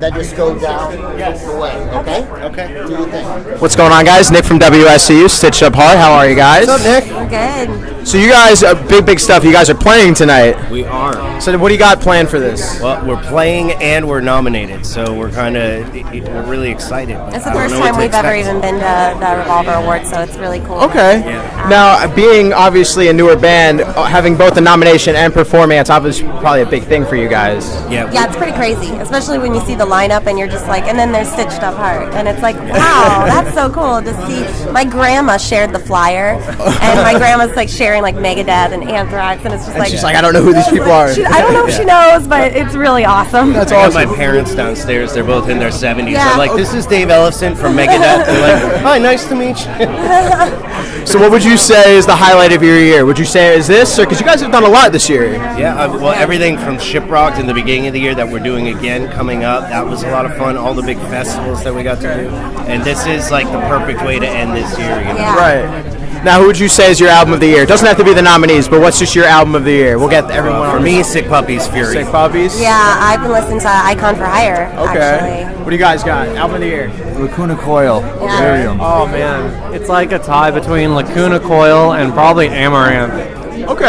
That just go down the way, okay? Okay. Do your thing. What's going on, guys? Nick from WSOU, Stitched Up Hard. How are you guys? What's up, Nick? We're good. So you guys, big stuff. You guys are playing tonight. We are. So what do you got planned for this? Well, we're playing and we're nominated, so we're really excited. It's the first time we've ever even been to the Revolver Awards, so it's really cool. Okay. Yeah. Now, being obviously a newer band, having both the nomination and performing, it's obviously probably a big thing for you guys. Yeah, it's pretty crazy, especially when you see the lineup and you're just like, and then there's Stitched Up Heart, and it's like, wow, that's so cool to see. My grandma shared the flyer, and my grandma's like sharing like Megadeth and Anthrax, and it's just She's like, I don't know who these people are. I don't know if she knows, but it's really awesome. That's I awesome. got my parents downstairs. They're both in their 70s. Yeah. They're like, this is Dave Ellefson from Megadeth. They're like, hi, nice to meet you. So what would you say is the highlight of your year? Would you say is this, or because you guys have done a lot this year? Yeah, well, everything from Shiprocked in the beginning of the year that we're doing again coming up, that was a lot of fun. All the big festivals that we got to do. And this is like the perfect way to end this year. You know? Yeah. Right. Now, who would you say is your album of the year? It doesn't have to be the nominees, but what's just your album of the year? We'll get everyone For on. me, Sick Puppies, Fury. Sick Puppies? Yeah, I've been listening to Icon for Hire, Okay. actually. What do you guys got? Album of the year? Lacuna Coil. Yeah. Oh man, it's like a tie between Lacuna Coil and probably Amaranthe. Okay.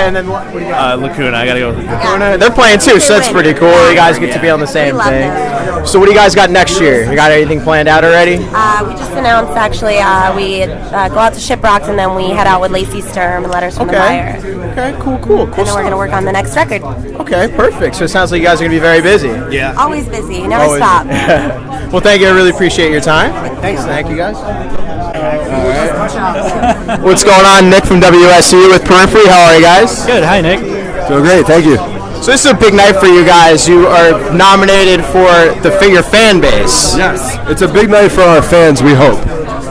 And then what do you got? Lacuna, I gotta go with Lacuna. Yeah. They're playing too, so that's pretty cool. You guys get to be on the same We love thing. them. So what do you guys got next year? You got anything planned out already? We just announced, actually, we go out to Shiprocked, and then we head out with Lacey Sturm and Letters from the Fire. Okay, cool. And then we're going to work on the next record. Okay, perfect. So it sounds like you guys are going to be very busy. Yeah. Always busy, never Always. stop. Well, thank you. I really appreciate your time. Thanks. Thank you, guys. What's going on? Nick from WSOU with Periphery. How are you guys? Good, hi Nick. Doing great, thank you. So this is a big night for you guys. You are nominated for the Figure fan base. Yes, it's a big night for our fans, we hope.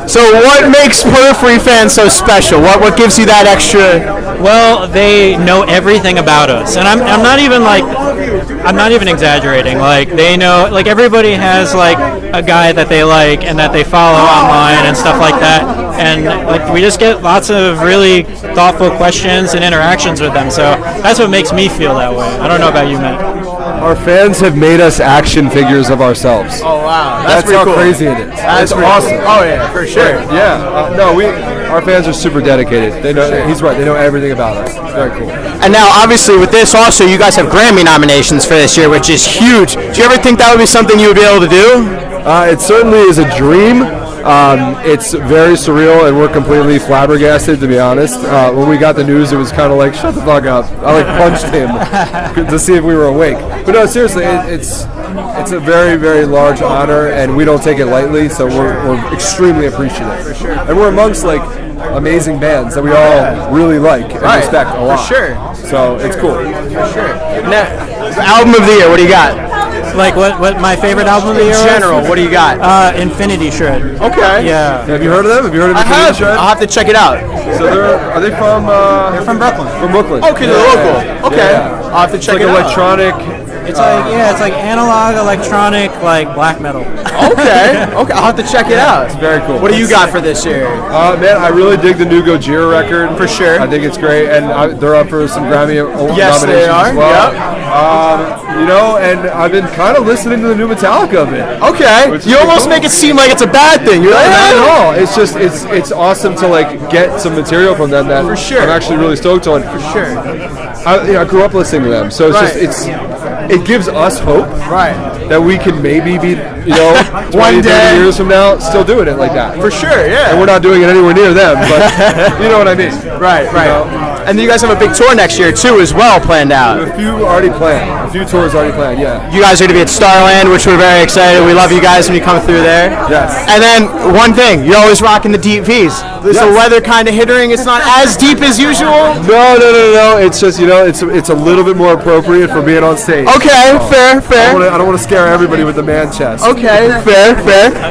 So what makes Periphery fans so special? What gives you that extra? Well, they know everything about us, and I'm not even exaggerating. Like they know, like everybody has like a guy that they like and that they follow online and stuff like that, and like we just get lots of really thoughtful questions and interactions with them. So that's what makes me feel that way. I don't know about you, Matt. Our fans have made us action figures of ourselves. Oh wow, That's pretty how cool. crazy it is. That's It's pretty awesome. cool. Oh yeah, for sure. Yeah, our fans are super dedicated. They know. He's right. They know everything about us. It's very cool. And now, obviously, with this also, you guys have Grammy nominations for this year, which is huge. Do you ever think that would be something you would be able to do? It certainly is a dream. It's very surreal, and we're completely flabbergasted, to be honest. When we got the news, it was kind of like, shut the fuck up. I punched him to see if we were awake. But no, seriously, it's a very, very large honor, and we don't take it lightly. So we're extremely appreciative. For sure. And we're amongst amazing bands that we all really like and respect a lot. For sure. So it's cool. For sure. Now, album of the year. What do you got? Like what my favorite album of the year? In general, what do you got? Infinity Shred. Okay. Yeah. Have you heard of them? Have you heard of I Infinity have. Shred? I'll have to check it out. So are they from? They're from Brooklyn. From Brooklyn. Okay, they're local. Okay. Yeah. I'll have to check It's it like out. electronic. It's like analog, electronic, like black metal. Okay. I'll have to check it out. It's very cool. What do you got for this year? Man, I really dig the new Gojira record. For sure. I think it's great, and they're up for some Grammy Yes, nominations they are. as well. Yep. And I've been kind of listening to the new Metallica a bit. Okay. Which is You almost cool. make it seem like it's a bad thing. You're like, Not at all. It's just it's awesome to get some material from them that For sure. I'm actually really stoked on. For sure. I grew up listening to them, so it gives us hope that we can maybe be 20, One 30 day. years from now still doing it like that. For sure, yeah. And we're not doing it anywhere near them, but you know what I mean. Right. know? And then you guys have a big tour next year too, as well, planned out. A few already planned. A few tours already planned, yeah. You guys are going to be at Starland, which we're very excited. We love you guys when you come through there. Yes. And then one thing, you're always rocking the deep V's. Is the Yes. weather kind of hindering? It's not as deep as usual. No. It's just it's a little bit more appropriate for being on stage. Okay, fair. I don't want to scare everybody with the man chest. Okay, fair.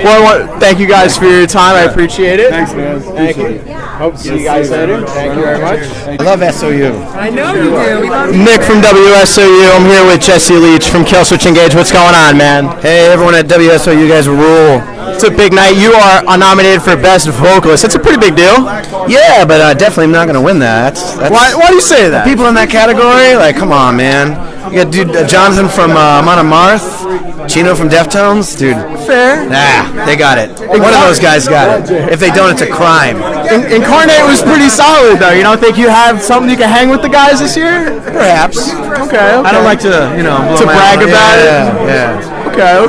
Well, thank you guys for your time. I appreciate it. Thanks, man. Thank you. Hope to see you guys later. Thank you very much. I love SOU. I know you do. We love you. Nick from WSOU. I'm here with Jesse Leach from Killswitch Engage. What's going on, man? Hey, everyone at WSOU, you guys rule. It's a big night. You are nominated for Best Vocalist. That's a pretty big deal. Yeah, but definitely I'm not going to win that. That's Why do you say that? people in that category, like, come on, man. You got dude Jonathan from Amaranthe, Chino from Deftones, dude. Fair. Nah, they got it. One of those guys got it. If they don't, it's a crime. Incarnate was pretty solid, though. You don't think you have something you can hang with the guys this year? Perhaps. Okay. I don't like to, blow to my brag own- about it. Yeah. Okay.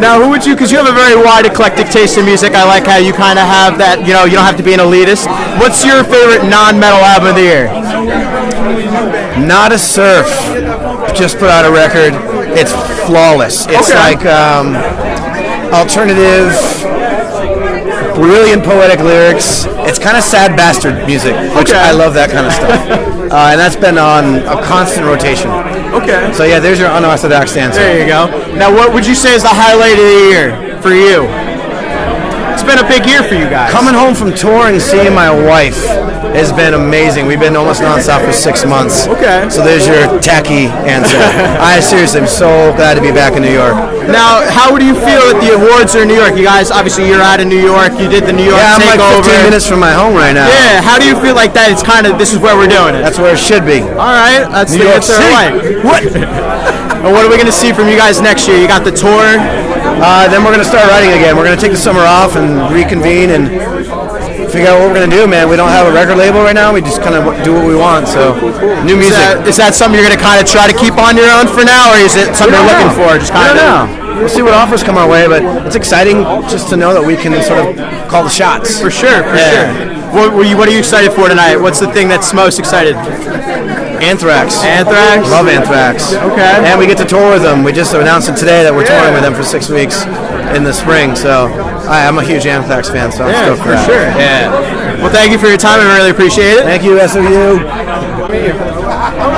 Now, who would you? Because you have a very wide, eclectic taste in music. I like how you kind of have that. You don't have to be an elitist. What's your favorite non-metal album of the year? Not a Surf just put out a record. It's flawless. It's like alternative, brilliant poetic lyrics. It's kind of sad bastard music, which I love that kind of stuff. And that's been on a constant rotation. Okay. So yeah, there's your unorthodox answer. There you go. Now, what would you say is the highlight of the year for you? It's been a big year for you guys. Coming home from tour and seeing my wife has been amazing. We've been almost nonstop for 6 months. Okay. So there's your tacky answer. I seriously am so glad to be back in New York. Now, how do you feel that the awards are in New York? You guys, obviously, you're out of New York. You did the New York Yeah, I'm like takeover. 15 minutes from my home right now. Yeah. How do you feel like that? It's kind of this is where we're doing it. That's where it should be. All right. That's New the York answer I City. like. What? And what are we going to see from you guys next year? You got the tour. Then we're going to start writing again. We're going to take the summer off and reconvene and figure out what we're going to do, man. We don't have a record label right now. We just kind of do what we want. So, new music. Is that something you're going to kind of try to keep on your own for now, or is it something you're looking for? Just kind of. We'll see what offers come our way, but it's exciting just to know that we can sort of call the shots. For sure. What are you excited for tonight? What's the thing that's most excited? Anthrax. Anthrax? Love Anthrax. Okay. And we get to tour with them. We just announced it today that we're touring with them for 6 weeks in the spring. So I'm a huge Anthrax fan, so I'm stoked for that. Sure. Yeah. Well, thank you for your time. I really appreciate it. Thank you, SOU.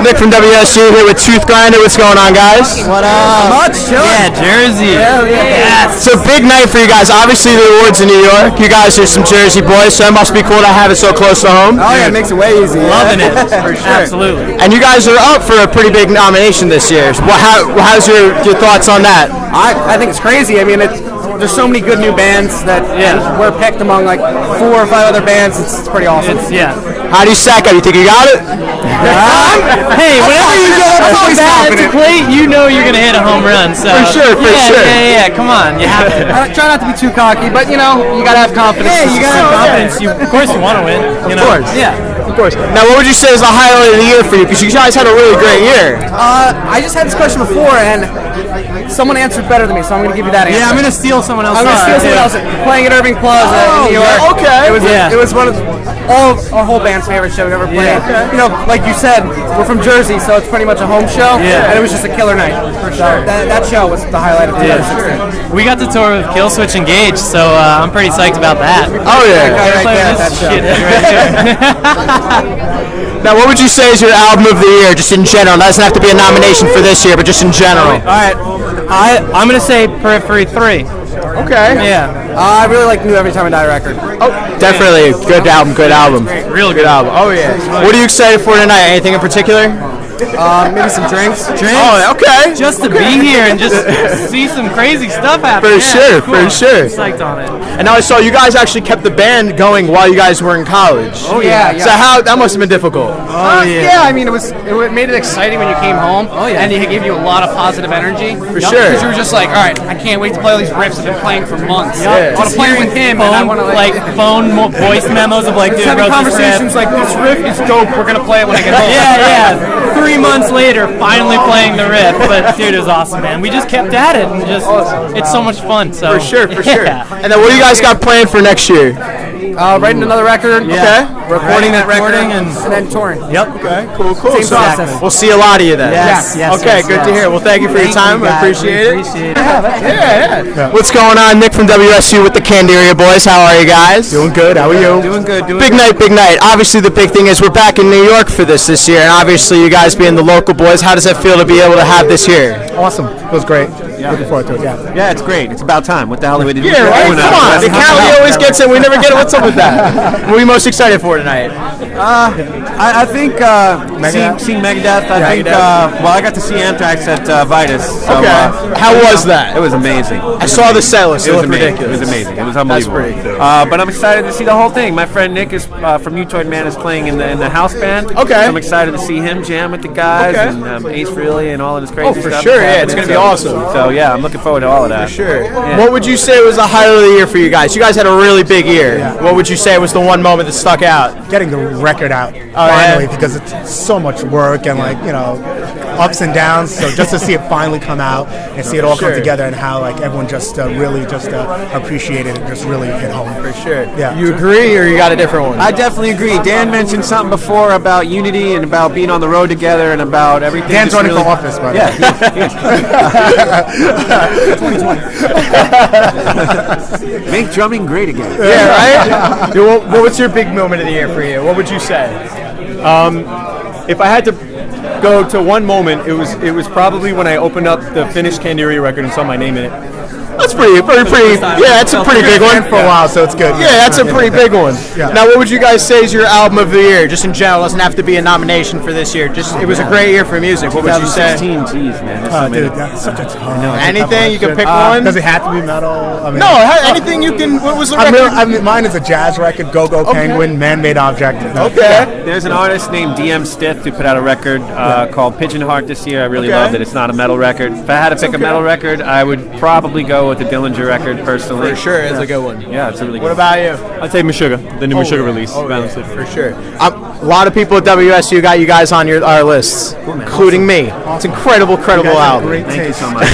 Nick from WSOU here with Toothgrinder. What's going on, guys? What up? Much, Yeah, Jersey. It's a big night for you guys. Obviously, the awards in New York. You guys are some Jersey boys, so it must be cool to have it so close to home. Oh yeah, it makes it way easy. Loving it. For sure. Absolutely. And you guys are up for a pretty big nomination this year. How's your thoughts on that? I think it's crazy. I mean, there's so many good new bands that we're picked among like 4 or 5 other bands. It's pretty awesome. How do you stack up? You think you got it? Hey, whenever you go up always to bat at the confident. plate, you know you're going to hit a home run. So For sure. Yeah, come on. You have to. I try not to be too cocky, but you gotta have confidence. Yeah, you got to have confidence. Of course you want to win. Of course. Yeah. Of course. Now, what would you say is the highlight of the year for you? Because you guys had a really great year. I just had this question before, and someone answered better than me, so I'm gonna give you that answer. Yeah, I'm going to steal someone else's. I'm gonna steal someone else. Playing at Irving Plaza in New York. yeah, okay. It was one of our whole band's favorite show we've ever played. Like you said, we're from Jersey, so it's pretty much a home show. And it was just a killer night. For sure. That show was the highlight of 2016. We got to tour with Killswitch Engage, so I'm pretty psyched about that. Oh, yeah. Right Playing there, this that show. shit right here. Now, what would you say is your album of the year, just in general? It doesn't have to be a nomination for this year, but just in general. All right, I'm gonna say Periphery 3. Okay. Yeah, I really like New Every Time I Die record. Oh, definitely. Good album. Good album. real Good album. Oh, yeah. What are you excited for tonight? Anything in particular? Maybe some drinks. Oh, okay. Just to be here and just see some crazy stuff happen. For sure, cool. for sure. I'm psyched on it. And now I saw you guys actually kept the band going while you guys were in college. Oh yeah. So that must have been difficult. Yeah, I mean, it made it exciting when you came home. Oh yeah. And it gave you a lot of positive energy. For sure. Because you were just like, all right, I can't wait to play all these riffs I've been playing for months. Yeah. I want to play with him, and I want to phone voice memos of like, dude, having wrote this riff. conversations like, this riff is dope. We're gonna play it when I get home. Yeah. 3 months later, finally playing the riff. But dude, it was awesome, man. We just kept at it and it's so much fun. So For sure. Yeah. And then what do you guys got planned for next year? Writing another record. Okay. Recording that record Recording and then touring. Yep. Okay. Cool. Same process. We'll see a lot of you then. Yes. Okay, good to hear. Well, thank you for your time. I appreciate it. Appreciate it. Yeah. What's going on? Nick from WSU with the Candiria boys. How are you guys? Doing good. How are you? Doing good. Big night. Obviously, the big thing is we're back in New York for this year, and obviously, you guys being the local boys, how does it feel to be able to have this here? Awesome. It was great. Looking forward to it. Yeah. Yeah, it's great. It's about time. What the hell do we do? Yeah, right? Come on. The Cali always gets it. We never get it. What's up with that? What are you most excited for tonight? I think seeing Megadeth. I think I got to see Anthrax at Vitus. So, How was that? It was amazing. I saw the set list. It looked ridiculous. It was amazing. It was unbelievable. That's pretty cool. But I'm excited to see the whole thing. My friend Nick is from Mutoid Man is playing in the house band. Okay. So I'm excited to see him jam with the guys and Ace Frehley and all of his crazy stuff. For sure. Yeah, it's gonna be awesome. So yeah, I'm looking forward to all of that. For sure. Yeah. What would you say was the highlight of the year for you guys? You guys had a really big year. Yeah. What would you say was the one moment that stuck out? Getting the record out finally, because it's so much work and ups and downs. So just to see it finally come out and see it all come together, and how everyone just really appreciated it, just really hit home. For sure. Yeah. You agree, or you got a different one? I definitely agree. Dan mentioned something before about unity and about being on the road together and about everything. Dan's running for office, by the way. 2020. Make drumming great again. Yeah, right? What was your big moment of the year for you? What would you say? If I had to go to one moment, it was probably when I opened up the finished Candiria record and saw my name in it. That's pretty. Yeah, that's a pretty big one for a while, so it's good. Yeah, that's a pretty big one. Yeah. Now, what would you guys say is your album of the year, just in general? It doesn't have to be a nomination for this year. It was a great year for music. What would you say? 2016, jeez, man. Dude, that's such a tough. Anything you can pick one? Does it have to be metal? I mean, anything you can. What was the record? Mine is a jazz record. Go Penguin, Man-Made Object. Okay. There's an artist named DM Stith who put out a record called Pigeon Heart this year. I really loved it. It's not a metal record. If I had to pick a metal record, I would probably go with the Dillinger record personally. For sure, it's a good one. Yeah, it's a really good What about you? I'd say Meshuggah, the new Meshuggah release. For sure. A lot of people at WSU got you guys on our lists, including me. It's an incredible album. Great Thank you taste. so much.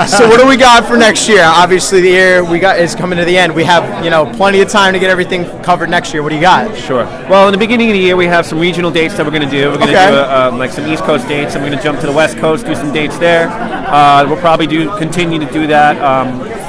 So what do we got for next year? Obviously, the year is coming to the end. We have plenty of time to get everything covered next year. What do you got? Sure. Well, in the beginning of the year, we have some regional dates that we're going to do. We're going to do some East Coast dates, and we're going to jump to the West Coast, do some dates there. We'll probably continue to do that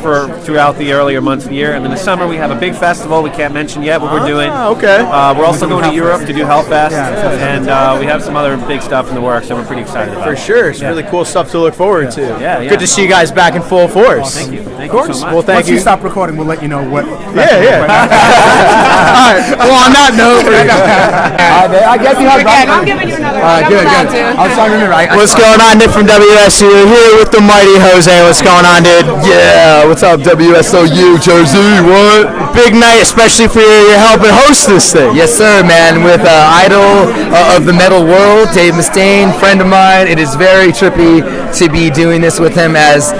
for throughout the earlier months of the year. And in the summer, we have a big festival. We can't mention yet what we're doing. Okay. We're also going to Europe to do Hellfest, and we have some other big stuff in the works, and we're pretty excited about it. For sure. It's really cool stuff to look forward to. Yeah. Good to see you guys back in full force. Thank you. Thank Of course. you so much. Well, thank Once you. you stop recording, we'll let you know what. Yeah. All right. Well, on that note, I guess you have. I'm giving you another one. Good. I'm I'm sorry to remember. what's going on, Nick from WSU? Here with the mighty Jose. What's going on, dude? Yeah, what's up, WSOU, Jersey? What? Big night, especially for your helping host this thing. Yes, sir, man. With idol of the metal world, Dave Mustaine, friend of mine. It is very trippy to be doing this with him, as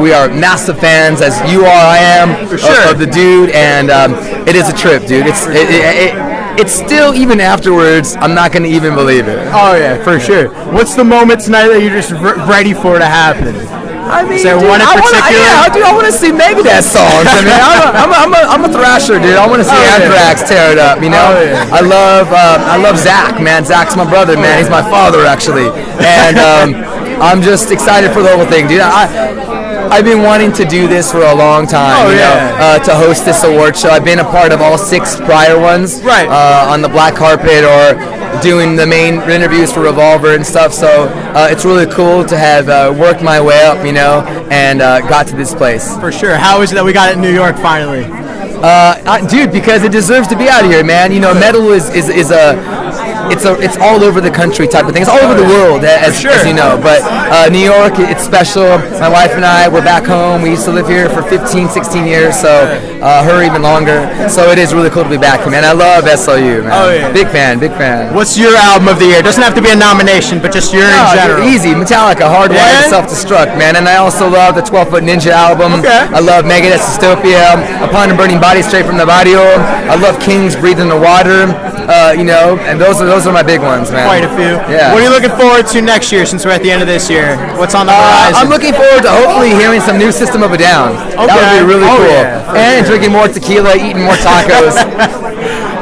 we are massive fans, as you are, I am, of the dude, and it is a trip, dude. It's still, even afterwards, I'm not going to even believe it. Oh, yeah, for sure. What's the moment tonight that you're just ready for to happen? I mean, Is there one in particular? I want to see Megadeth songs. I mean, I'm a thrasher, dude. I want to see Anthrax tear it up. I love Zach, man. Zach's my brother, man. He's my father, actually, and I'm just excited for the whole thing, dude. I've been wanting to do this for a long time, to host this award show. I've been a part of all 6 prior ones, on the black carpet or doing the main interviews for Revolver and stuff. So it's really cool to have worked my way up, and got to this place. For sure. How is it that we got it in New York finally? Dude, because it deserves to be out here, man. Metal is it's all over the country type of thing. It's all over the world, as you know. But New York, it's special. My wife and I, we're back home. We used to live here for 15, 16 years, so her even longer. So it is really cool to be back here, man. I love SOU, man. Oh, yeah. Big fan. What's your album of the year? Doesn't have to be a nomination, but just your in general. Easy. Metallica, Hardwired, Self-Destruct, man. And I also love the 12-Foot Ninja album. I love Megadeth, Dystopia, Upon a Burning Body, Straight from the Barrio. I love Kings, Breathe in the Water. And those are my big ones, man. Quite a few. Yeah. What are you looking forward to next year, since we're at the end of this year? What's on the horizon? I'm looking forward to hopefully hearing some new System of a Down. That would be really cool. Yeah, and drinking more tequila, eating more tacos.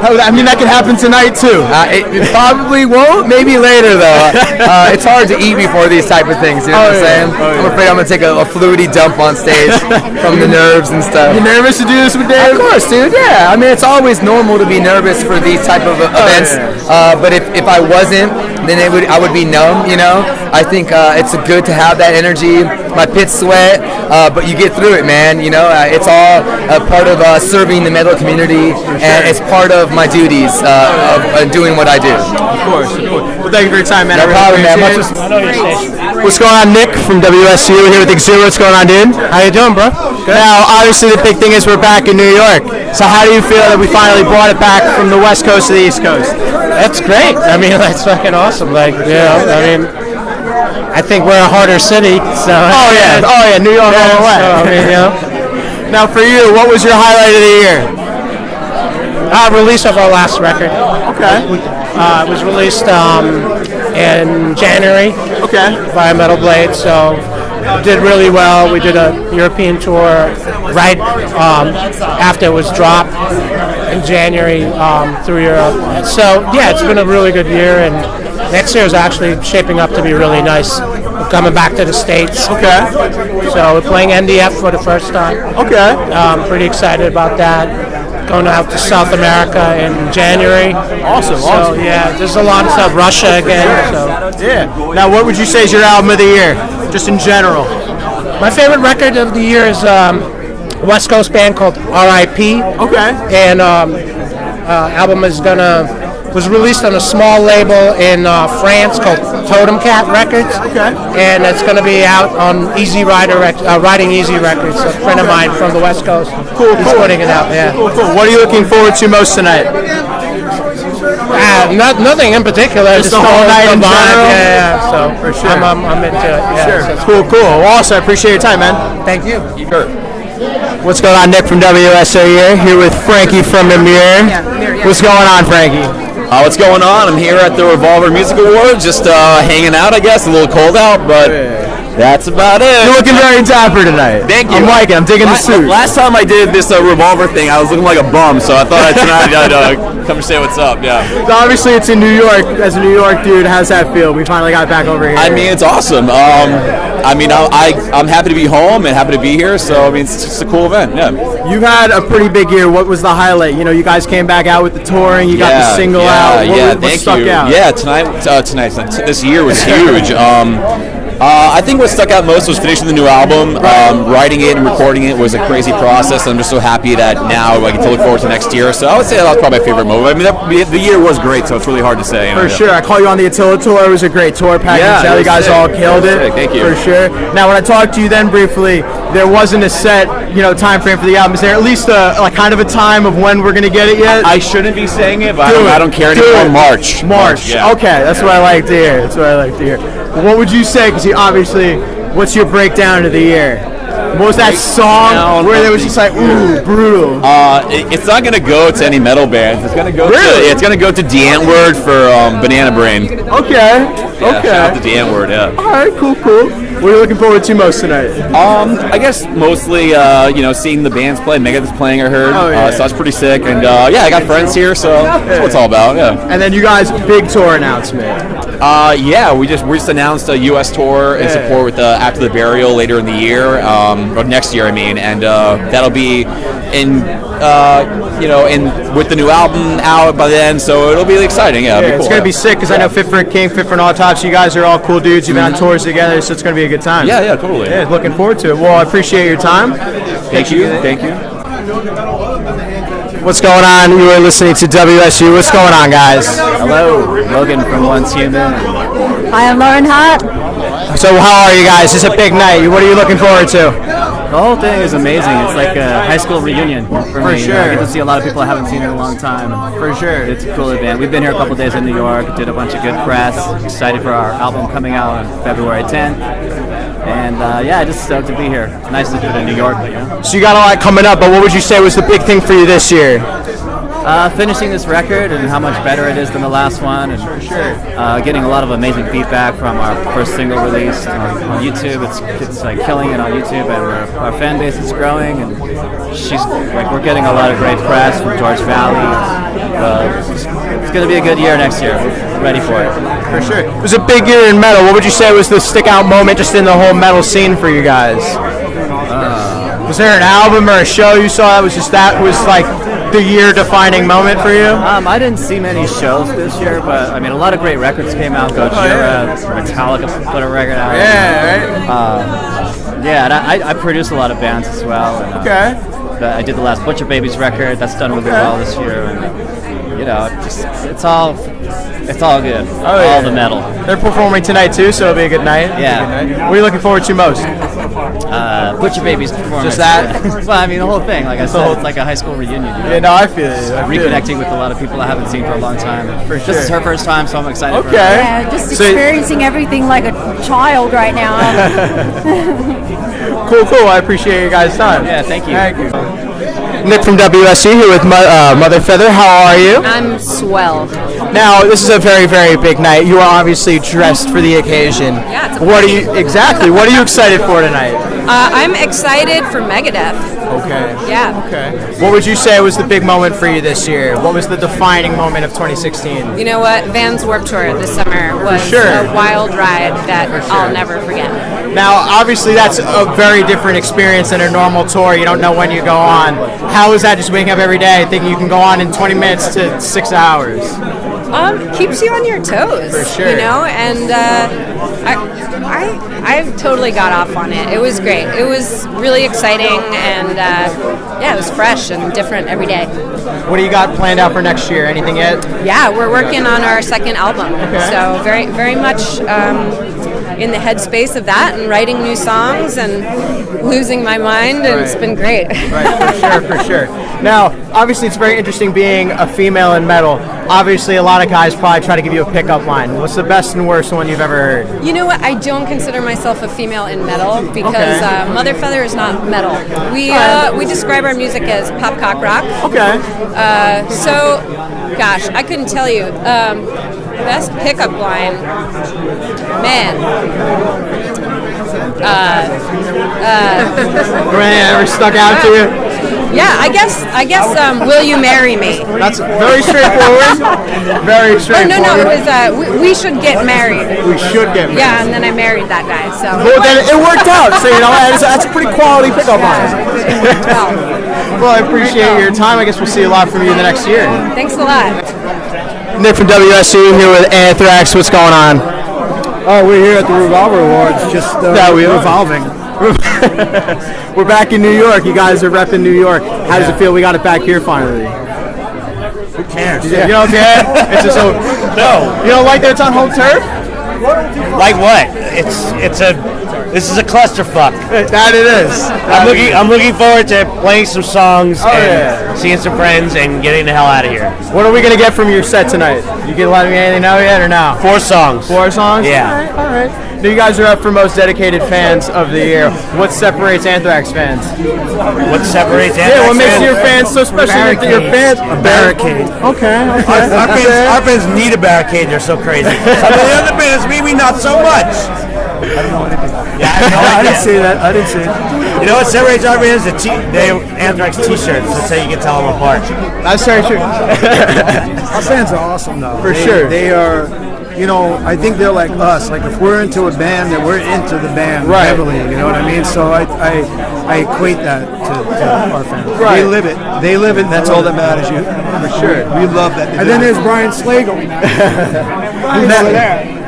I mean, that could happen tonight, too. It probably won't. Maybe later, though. It's hard to eat before these type of things. You know what I'm saying? I'm afraid I'm going to take a fluidy dump on stage from the nerves and stuff. You nervous to do this with Dave? Of course, dude. Yeah. I mean, it's always normal to be nervous for these type of events. But if I wasn't, then I would be numb, I think it's good to have that energy my pit sweat, but you get through it, man. You know, it's all a part of serving the metal community, and it's part of my duties of doing what I do. Of course. Well, thank you for your time, man. No problem, man. What's going on, Nick from WSOU here with Exhumer? What's going on, dude? How you doing, bro? Good. Now, obviously, the big thing is we're back in New York. So how do you feel that we finally brought it back from the West Coast to the East Coast? That's great. I mean, that's fucking awesome. Like, you know, I mean, I think we're a harder city. So. Oh yeah, New York all the way. So, I mean, you know. Now, for you, what was your highlight of the year? Release of our last record. Okay. It was released in January. Okay. By Metal Blade, so did really well. We did a European tour right after it was dropped in January through Europe. So yeah, it's been a really good year, and next year is actually shaping up to be really nice. We're coming back to the States. Okay. So we're playing NDF for the first time. Okay. Pretty excited about that. Going out to South America in January. Awesome. So yeah, there's a lot of stuff. Russia again. So yeah. Now, what would you say is your album of the year, just in general? My favorite record of the year is a West Coast band called R.I.P. Okay. And album was released on a small label in France called Totem Cat Records. Okay. And it's going to be out on Easy Rider Riding Easy Records. A friend of mine from the West Coast. Cool. He's putting it out. Yeah. Cool. What are you looking forward to most tonight? Nothing in particular. Just the whole night in general. Yeah. So for sure. I'm into it. Yeah. Sure. Cool. Well, also, I appreciate your time, man. Thank you. Sure. What's going on, Nick from WSOU here with Frankie from Emmure. What's going on, Frankie? What's going on? I'm here at the Revolver Music Awards, just hanging out, I guess. A little cold out, but that's about it. You're looking very dapper tonight. Thank you. I'm liking it. I'm digging the suit. Last time I did this Revolver thing, I was looking like a bum, so I thought tonight I'd come and say what's up. Yeah. So obviously, it's in New York. As a New York dude, how's that feel? We finally got back over here. I mean, it's awesome. I mean, I'm happy to be home and happy to be here. So I mean, it's just a cool event. Yeah. You've had a pretty big year. What was the highlight? You know, you guys came back out with the touring. You got the single out. What stuck out? Yeah, this year was huge. I think what stuck out most was finishing the new album. Writing it and recording it was a crazy process. I'm just so happy that now I get to look forward to next year. So I would say that was probably my favorite moment. I mean, the year was great, so it's really hard to say. For sure. I call you on the Attila tour. It was a great tour package. Yeah, you guys all killed it. Thank you. For sure. Now, when I talked to you then briefly, there wasn't a set, time frame for the album. Is there at least kind of a time of when we're going to get it yet? I shouldn't be saying it, but I don't care anymore. March. Yeah. Okay, that's what I like to hear. What would you say? Because obviously, what's your breakdown of the year? What was that song where there was just like, ooh, brutal? It's not gonna go to any metal bands. It's gonna go to D'Antword for Banana Brain. Okay. Shout out to D'Antword. Yeah. All right. Cool. What are you looking forward to most tonight? I guess mostly seeing the bands play. Megadeth's playing, I heard. So that's pretty sick. And I got friends here, so that's what it's all about. Yeah. And then you guys, big tour announcement. We just announced a U.S. tour in support with After the Burial later in the year, or next year, I mean, and that'll be in with the new album out by then, so it'll be exciting. Yeah, it's gonna be sick because I know Fit for an Autopsy. You guys are all cool dudes. You've been on tours together, so it's gonna be a good time. Yeah, totally. Yeah, looking forward to it. Well, I appreciate your time. Thank you. What's going on? You are listening to WSU. What's going on, guys? Hello, Logan from Once Human. Hi, I'm Lauren Hart. So how are you guys? It's a big night. What are you looking forward to? The whole thing is amazing. It's like a high school reunion for me. Sure. I get to see a lot of people I haven't seen in a long time. For sure. It's a cool event. We've been here a couple days in New York, did a bunch of good press. Excited for our album coming out on February 10th. And just stoked to be here. It's nice to do it in New York. So you got a lot coming up, but what would you say was the big thing for you this year? Finishing this record and how much better it is than the last one, and getting a lot of amazing feedback from our first single release on YouTube. It's like killing it on YouTube, and our fan base is growing, and we're getting a lot of great press from George Valley. It's going to be a good year next year. We're ready for it. For sure. It was a big year in metal. What would you say was the stick-out moment just in the whole metal scene for you guys? Was there an album or a show you saw that was the year-defining moment for you? I didn't see many shows this year, but I mean, a lot of great records came out. Gojira, Metallica put a record out. And I produce a lot of bands as well. And, I did the last Butcher Babies record. That's done really well this year. And, it's all good. All the metal. They're performing tonight too, so it'll be a good night. Yeah. What are you looking forward to most? Butcher Babies performance. Just that? Well, I mean, the whole thing. Like I said, it's like a high school reunion. Yeah, no, I feel it. Reconnecting with a lot of people I haven't seen for a long time. For sure. This is her first time, so I'm excited for her. Yeah, just experiencing everything like a child right now. Cool. I appreciate you guys' time. Yeah, thank you. Nick from WSOU here with Mother Feather. How are you? I'm swell. Now, this is a very, very big night. You are obviously dressed for the occasion. Yeah, it's a What are party. you exactly? What are you excited for tonight? I'm excited for Megadeth. Okay. Yeah. Okay. What would you say was the big moment for you this year? What was the defining moment of 2016? You know what? Vans Warped Tour this summer was sure. a wild ride that I'll never forget. Now, obviously, that's a very different experience than a normal tour. You don't know when you go on. How is that just waking up every day thinking you can go on in 20 minutes to 6 hours? Keeps you on your toes. For sure. You know, and I totally got off on it. It was great. It was really exciting, and it was fresh and different every day. What do you got planned out for next year? Anything yet? Yeah, we're working on our second album. So very, very much in the headspace of that and writing new songs and losing my mind, and it's been great. Right, for sure. Now, obviously, it's very interesting being a female in metal. Obviously, a lot of guys probably try to give you a pickup line. What's the best and worst one you've ever heard? You know what? I don't consider myself a female in metal because Mother Feather is not metal. We describe our music as pop cock rock. Okay. So, gosh, I couldn't tell you. Best pickup line, man. Ever stuck out to you? Yeah, I guess. Will you marry me? That's very straightforward. Very straightforward. Oh no, it was. We should get married. We should get married. Yeah, and then I married that guy. So. Well, then it worked out. So that's a pretty quality pickup line. Well, I appreciate your time. I guess we'll see a lot from you the next year. Thanks a lot. Nick from WSOU here with Anthrax. What's going on? Oh, we're here at the Revolver Awards, just revolving. We're back in New York. You guys are repping New York. How does it feel? We got it back here finally. Who cares? You don't care? It's just so no. You don't like that it's on home turf? Like what? This is a clusterfuck. That it is. I'm looking forward to playing some songs and seeing some friends and getting the hell out of here. What are we gonna get from your set tonight? You get a lot of anything out yet or no? 4 songs. 4 songs? Yeah. All right. Now you guys are up for most dedicated fans of the year. What separates Anthrax fans? What separates Anthrax fans? Yeah, what makes your fans so special? Your fans? A barricade. Okay. Our fans need a barricade. They're so crazy. Some of the other bands, maybe not so much. I don't know anything. Yeah, I didn't see that. I didn't see it. You know what separates our bands? They Anthrax T-shirts. That's how you can tell them apart. That's very true. Our fans are awesome, though. For sure. They are. You know, I think they're like us. Like if we're into a band, then we're into the band heavily. You know what I mean? So I equate that to our fans. Right. They live it. They live it. And that's all that matters. For sure. We love that. And then there's Brian Slagle.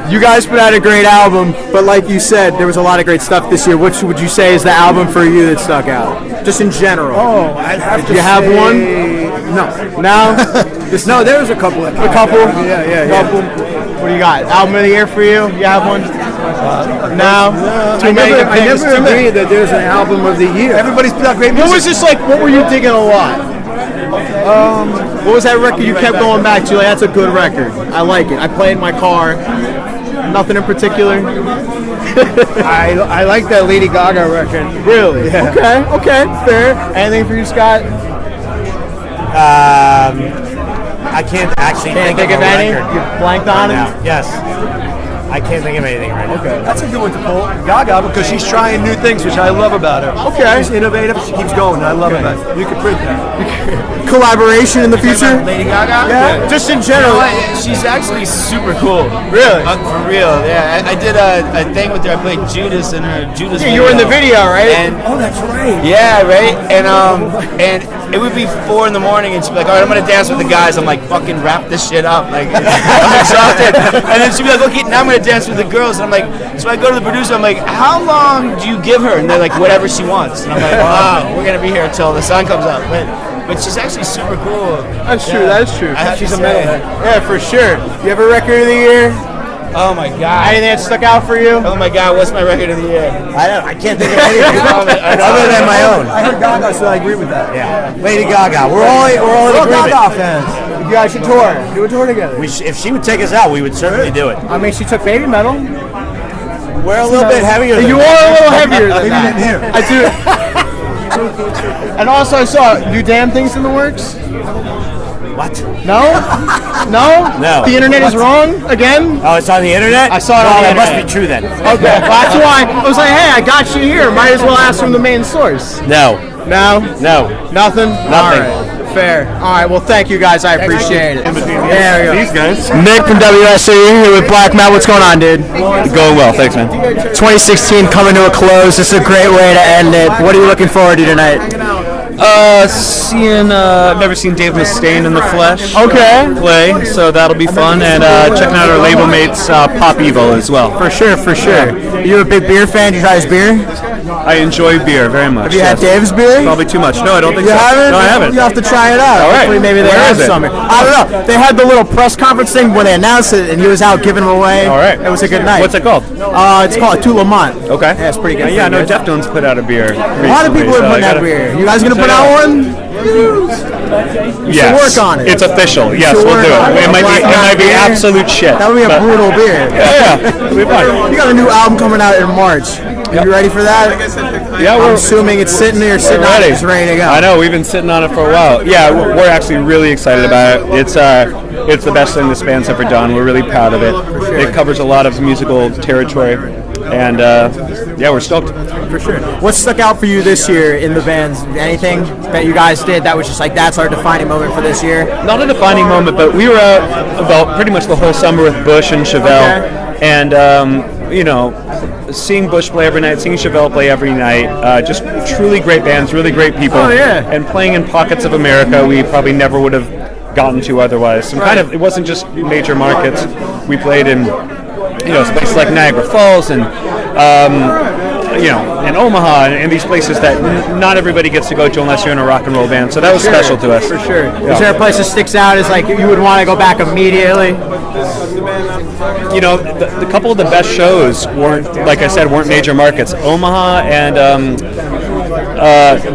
You guys put out a great album, but like you said, there was a lot of great stuff this year. Which would you say is the album for you that stuck out? Just in general. Oh, I'd have to Did you have say one? No. No? No, there was a couple. A couple? Yeah. Couple. What do you got? Album of the year for you? You have one? No? I never agree that there's an album of the year. Everybody's put out great music. What was this like? What were you digging a lot? What was that record you kept going back to? Like, that's a good record. I like it. I play it in my car. Nothing in particular? I like that Lady Gaga record. Really? Yeah. Okay, fair. Anything for you, Scott? I can't actually think of a any? record. You blanked on it? Yes. I can't think of anything right now. Okay. That's a good one to pull. Gaga, because she's trying new things, which I love about her. Okay. She's innovative. She keeps going. I love it. You can print that. Collaboration in the future? Lady Gaga? Yeah. Just in general. She's actually super cool. Really? For real, yeah. I did a thing with her. I played Judas in her Judas video. You were in the video, right? And, oh, that's right. Yeah, right? And it would be 4 in the morning, and she'd be like, all right, I'm gonna dance with the guys. I'm like, fucking wrap this shit up, like I'm exhausted. And then she'd be like, okay, now I'm gonna dance with the girls. And I'm like, so I go to the producer. I'm like, how long do you give her? And they're like, whatever she wants. And I'm like, wow, we're gonna be here until the sun comes up. But she's actually super cool. That's true. That's true. She's a metalhead. Yeah, for sure. You have a record of the year? Oh my God! Anything that stuck out for you? Oh my God! What's my record of the year? I can't think of anything other than my own. I heard Gaga, so I agree with that. Yeah, Lady Gaga. We're all in agreement. Gaga fans. You guys should tour. Do a tour together. If she would take us out, we would certainly do it. I mean, she took Baby Metal. We're a little bit heavier than you that. are a little heavier than that. I do. And also, I saw new damn things in the works. What? No? No. The internet is wrong again? Oh, it's on the internet? I saw it on the that internet. must be true then. Okay, well, that's why I was like, hey, I got you here. Might as well ask from the main source. No. Nothing? All right. Fair. All right, well, thank you guys. I appreciate it. There we go. These guys. Nick from WSOU here with Black Matt. What's going on, dude? Going well, thanks, man. 2016 coming to a close. This is a great way to end it. What are you looking forward to tonight? I've never seen Dave Mustaine in the flesh. Okay. Play, so that'll be fun, and checking out our label mates Pop Evo as well. For sure. Are you a big beer fan? Did you try his beer? I enjoy beer very much. Have you had Dave's beer? Probably too much. No, I don't think you so. haven't? No, I haven't. You have to try it out. All right. Hopefully maybe they have some. I don't know. They had the little press conference thing when they announced it, and he was out giving them away. All right. It was a good night. What's it called? It's called Tout Le Monde. Okay. Yeah, it's pretty good. Yeah, I know Deftones put out a beer recently, A lot of people are putting out beer. You guys gonna put out one? Yes. Work on it. It's official. Yes, we'll do it. It might be absolute shit. That would be a brutal beer. Yeah. It'll be fun. You got a new album coming out in March. Are you ready for that? Yeah, I'm assuming it's sitting on it. It's ready to go. I know, we've been sitting on it for a while. Yeah, we're actually really excited about it. It's the best thing this band's ever done. We're really proud of it. It covers a lot of musical territory, and yeah, we're stoked. For sure. What stuck out for you this year in the bands? Anything that you guys did that was just like, that's our defining moment for this year? Not a defining moment, but we were out about pretty much the whole summer with Bush and Chevelle, and seeing Bush play every night, seeing Chevelle play every night, just truly great bands, really great people. Oh, yeah. And playing in pockets of America we probably never would have gotten to otherwise. Some kind of, it wasn't just major markets. We played in, places like Niagara Falls and, in Omaha and these places that not everybody gets to go to unless you're in a rock and roll band. So that was special to us. For sure. Yeah. Is there a place that sticks out as like you would want to go back immediately? The couple of the best shows weren't, like I said, weren't major markets. Omaha and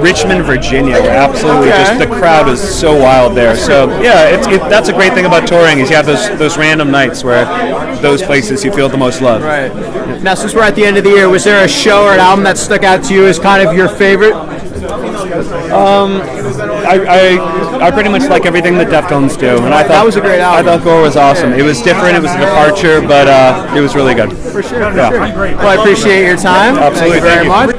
Richmond, Virginia were absolutely just, the crowd was so wild there. So yeah, that's a great thing about touring is you have those random nights where those places you feel the most love. Right. Now, since we're at the end of the year, was there a show or an album that stuck out to you as kind of your favorite? I pretty much like everything the Deftones do, and I thought that was a great album. I thought Gore was awesome. It was different, it was a departure, but it was really good. For sure. Well, I appreciate your time. Absolutely, Thank you very much.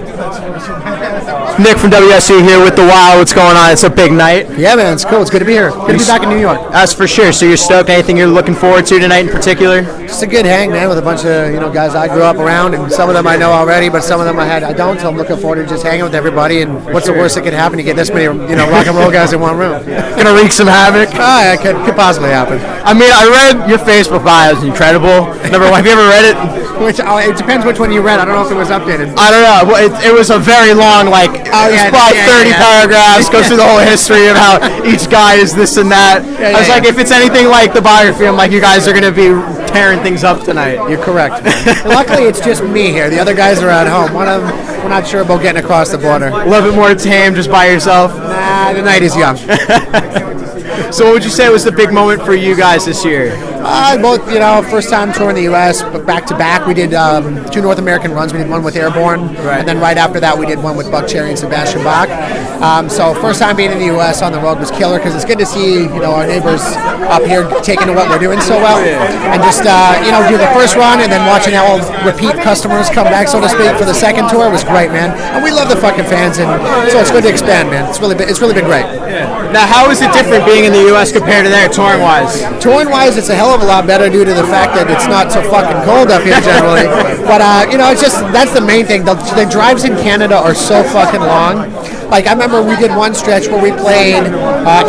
Nick from WSOU here with The Wild. What's going on? It's a big night. Yeah, man, it's cool. It's good to be here. Good to be back in New York. That's for sure. So you're stoked? Anything you're looking forward to tonight in particular? Just a good hang, man, with a bunch of guys I grew up around, and some of them I know already, but some of them I don't. So I'm looking forward to just hanging with everybody. And what's the worst that could happen? You get this many rock and roll guys in one room. Gonna wreak some havoc. It could possibly happen. I mean, I read your Facebook bio. It's incredible. Have you ever read it? It depends which one you read. I don't know if it was updated. I don't know. It was a very long, it's about 30 paragraphs, goes through the whole history of how each guy is this and that. I was like, if it's anything like the biography, I'm like, you guys are going to be tearing things up tonight. You're correct. Luckily, it's just me here. The other guys are at home. One of them, we're not sure about getting across the border. A little bit more tame, just by yourself? Nah, the night is young. So what would you say was the big moment for you guys this year? Both, first time touring the U.S., but back-to-back. We did 2 North American runs. We did one with Airborne, and then right after that we did one with Buck Cherry and Sebastian Bach. So first time being in the U.S. on the road was killer because it's good to see, our neighbors up here taking to what we're doing so well. And just, do the first run and then watching all repeat customers come back, so to speak, for the second tour was great, man. And we love the fucking fans, and so it's good to expand, man. It's really been great. Yeah. Now, how is it different being in the U.S. compared to there, touring-wise? Touring-wise, it's a hell hell of a lot better due to the fact that it's not so fucking cold up here generally. But it's just that's the main thing. The drives in Canada are so fucking long. Like I remember we did one stretch where we played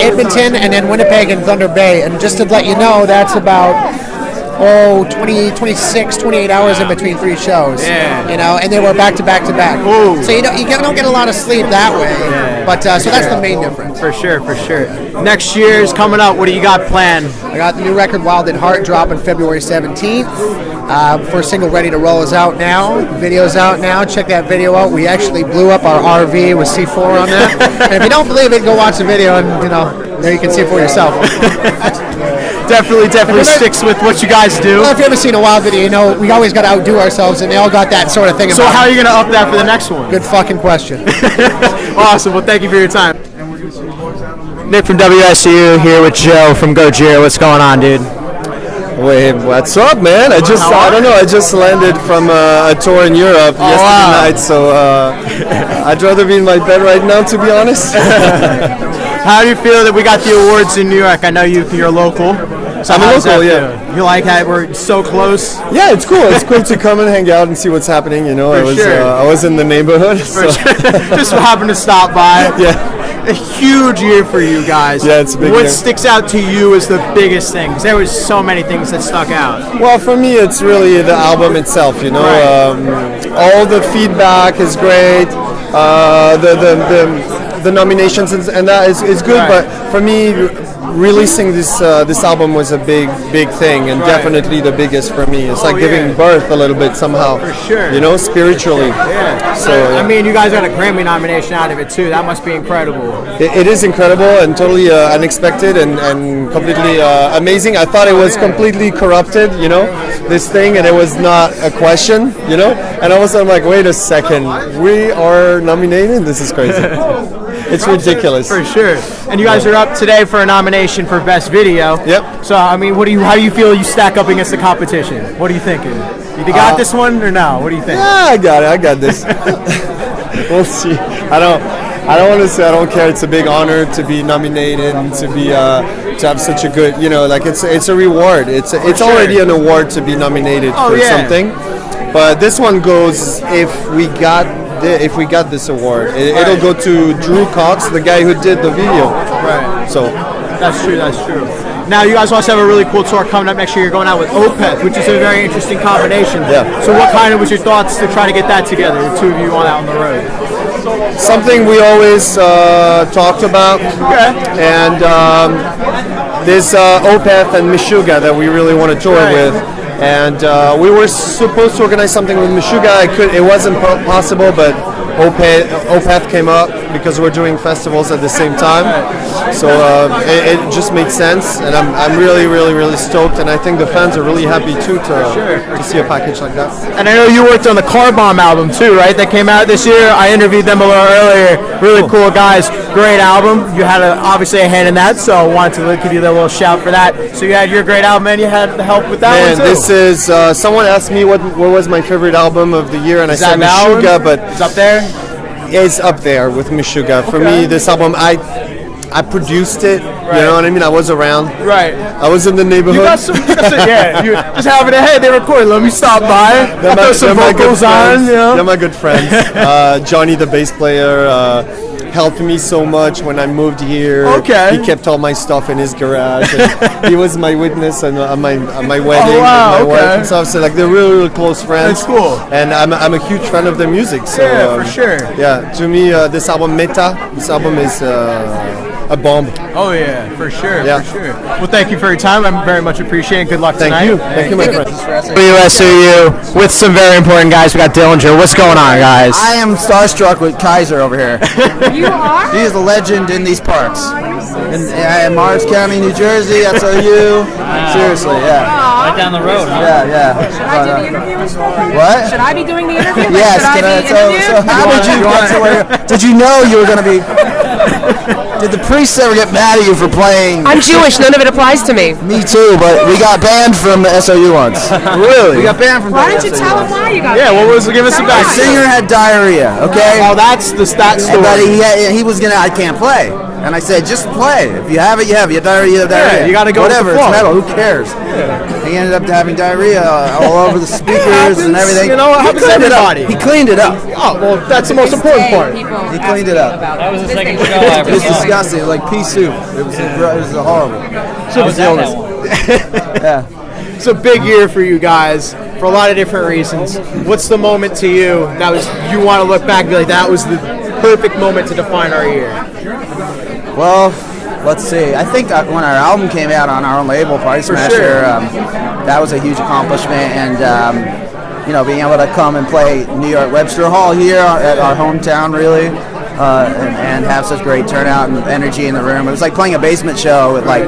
Edmonton and then Winnipeg and Thunder Bay, and just to let you know, that's about 26, 28 hours in between 3 shows. Yeah. And they were back to back to back. Ooh. So you don't get a lot of sleep that way. Yeah. But so that's the main difference. For sure. Next year's coming up. What do you got planned? I got the new record Wild at Heart dropping February 17th. First single ready to roll is out now. Video's out now. Check that video out. We actually blew up our RV with C4 on that. And if you don't believe it, go watch the video and there you can see it for yourself. Definitely sticks with what you guys do. Well, if you ever seen a Wild video, we always got to outdo ourselves, and they all got that sort of thing. So how are you going to up that for the next one? Good fucking question. Awesome. Well, thank you for your time. Nick from WSOU here with Joe from Gojira. What's going on, dude? Wait, what's up, man? I just landed from a tour in Europe yesterday night, so I'd rather be in my bed right now, to be honest. How do you feel that we got the awards in New York? I know you're local. So I'm a local, yeah. You like how we're so close? Yeah, it's cool. It's cool to come and hang out and see what's happening. I was in the neighborhood. So. Just happened to stop by. Yeah. A huge year for you guys. Yeah, it's a big What year. sticks out to you as the biggest thing? Because there was so many things that stuck out. Well, for me, it's really the album itself. Right. All the feedback is great. The nominations and that is good, right. But for me, releasing this album was a big thing, and definitely the biggest for me. It's like giving birth a little bit somehow. For sure. Spiritually. Yeah. So I mean, you guys got a Grammy nomination out of it too. That must be incredible. It is incredible and totally unexpected and completely amazing. I thought it was completely corrupted, this thing, and it was not a question, And I was like, wait a second, we are nominated? This is crazy. It's ridiculous. For sure. And you guys are up today for a nomination for Best Video. Yep. So, I mean, how do you feel you stack up against the competition? What are you thinking? You got this one or no? What do you think? Yeah, I got it. I got this. We'll see. I don't want to say I don't care. It's a big honor to be nominated and to have such a good, it's a reward. It's already an award to be nominated for something. But this one goes if we got this award. It'll go to Drew Cox, the guy who did the video. Right. So that's true. Now you guys also have a really cool tour coming up next year. You're going out with Opeth, which is a very interesting combination. Yeah. So what kind of was your thoughts to try to get that together, the two of you out on the road? Something we always talked about. Okay. And there's Opeth and Meshuggah that we really want to tour with. And we were supposed to organize something with Meshuggah. It wasn't possible, but Opeth came up because we're doing festivals at the same time. So it just made sense, and I'm really, really, really stoked. And I think the fans are really happy too to see a package like that. And I know you worked on the Car Bomb album too, right? That came out this year. I interviewed them a little earlier. Really cool guys. Great album. You had obviously a hand in that, so I wanted to give you a little shout for that. So you had your great album, and you had the help with that one too. This is someone asked me what was my favorite album of the year, and I said Meshuggah, but it's up there. It's up there with Meshuggah. For me, this album, I produced it. Right. You know what I mean? I was around. Right. I was in the neighborhood. You got some yeah. You just having a hey, they record. Let me stop by. Throw some vocals on. They're my good friends. Johnny, the bass player, helped me so much when I moved here. Okay. He kept all my stuff in his garage. And he was my witness on my wedding with my wife and stuff. So like they're really, really close friends. That's cool. And I'm a huge fan of their music. So for sure. Yeah, to me this album Meta. This album is a bomb. Oh yeah, for sure. Yeah. For sure. Well, thank you for your time. I very much appreciate it. Good luck tonight. Thank you, my friend. WSOU with some very important guys. We got Dillinger. What's going on, guys? I am starstruck with Kaiser over here. You are? He is a legend in these parts. In Morris County, New Jersey, SOU. Seriously, yeah. Right down the road, huh? Yeah. Should I do the interview as well? What? Should I be doing the interview? Yes. Should I be interviewed? So how did you know you were going to be... Did the priests ever get mad at you for playing? I'm Jewish. None of it applies to me. Me too, but we got banned from the SOU once. Really? We got banned from. Why don't you tell him why you got? Yeah, what was? Give us a The back. singer had diarrhea. Okay. Oh, that's the story. But he was gonna. I can't play. And I said, just play. If you have it, you have it. You have diarrhea, you have diarrhea. Yeah, you gotta go with Whatever, the it's flow. metal. Who cares? He ended up having diarrhea all over the speakers and everything. You know, it happens to everybody. He cleaned it up. Oh, well, that's the most important part. He cleaned it up. That was the second show I ever It was saw. disgusting. It was like pea soup. It was horrible. I was at that one. Yeah. It's a big year for you guys for a lot of different reasons. What's the moment to you that was you want to look back and be like, that was the perfect moment to define our year? Well, let's see. I think that when our album came out on our own label, Party For Smasher, sure. that was a huge accomplishment. And being able to come and play New York Webster Hall here at our hometown, really, and have such great turnout and energy in the room. It was like playing a basement show with like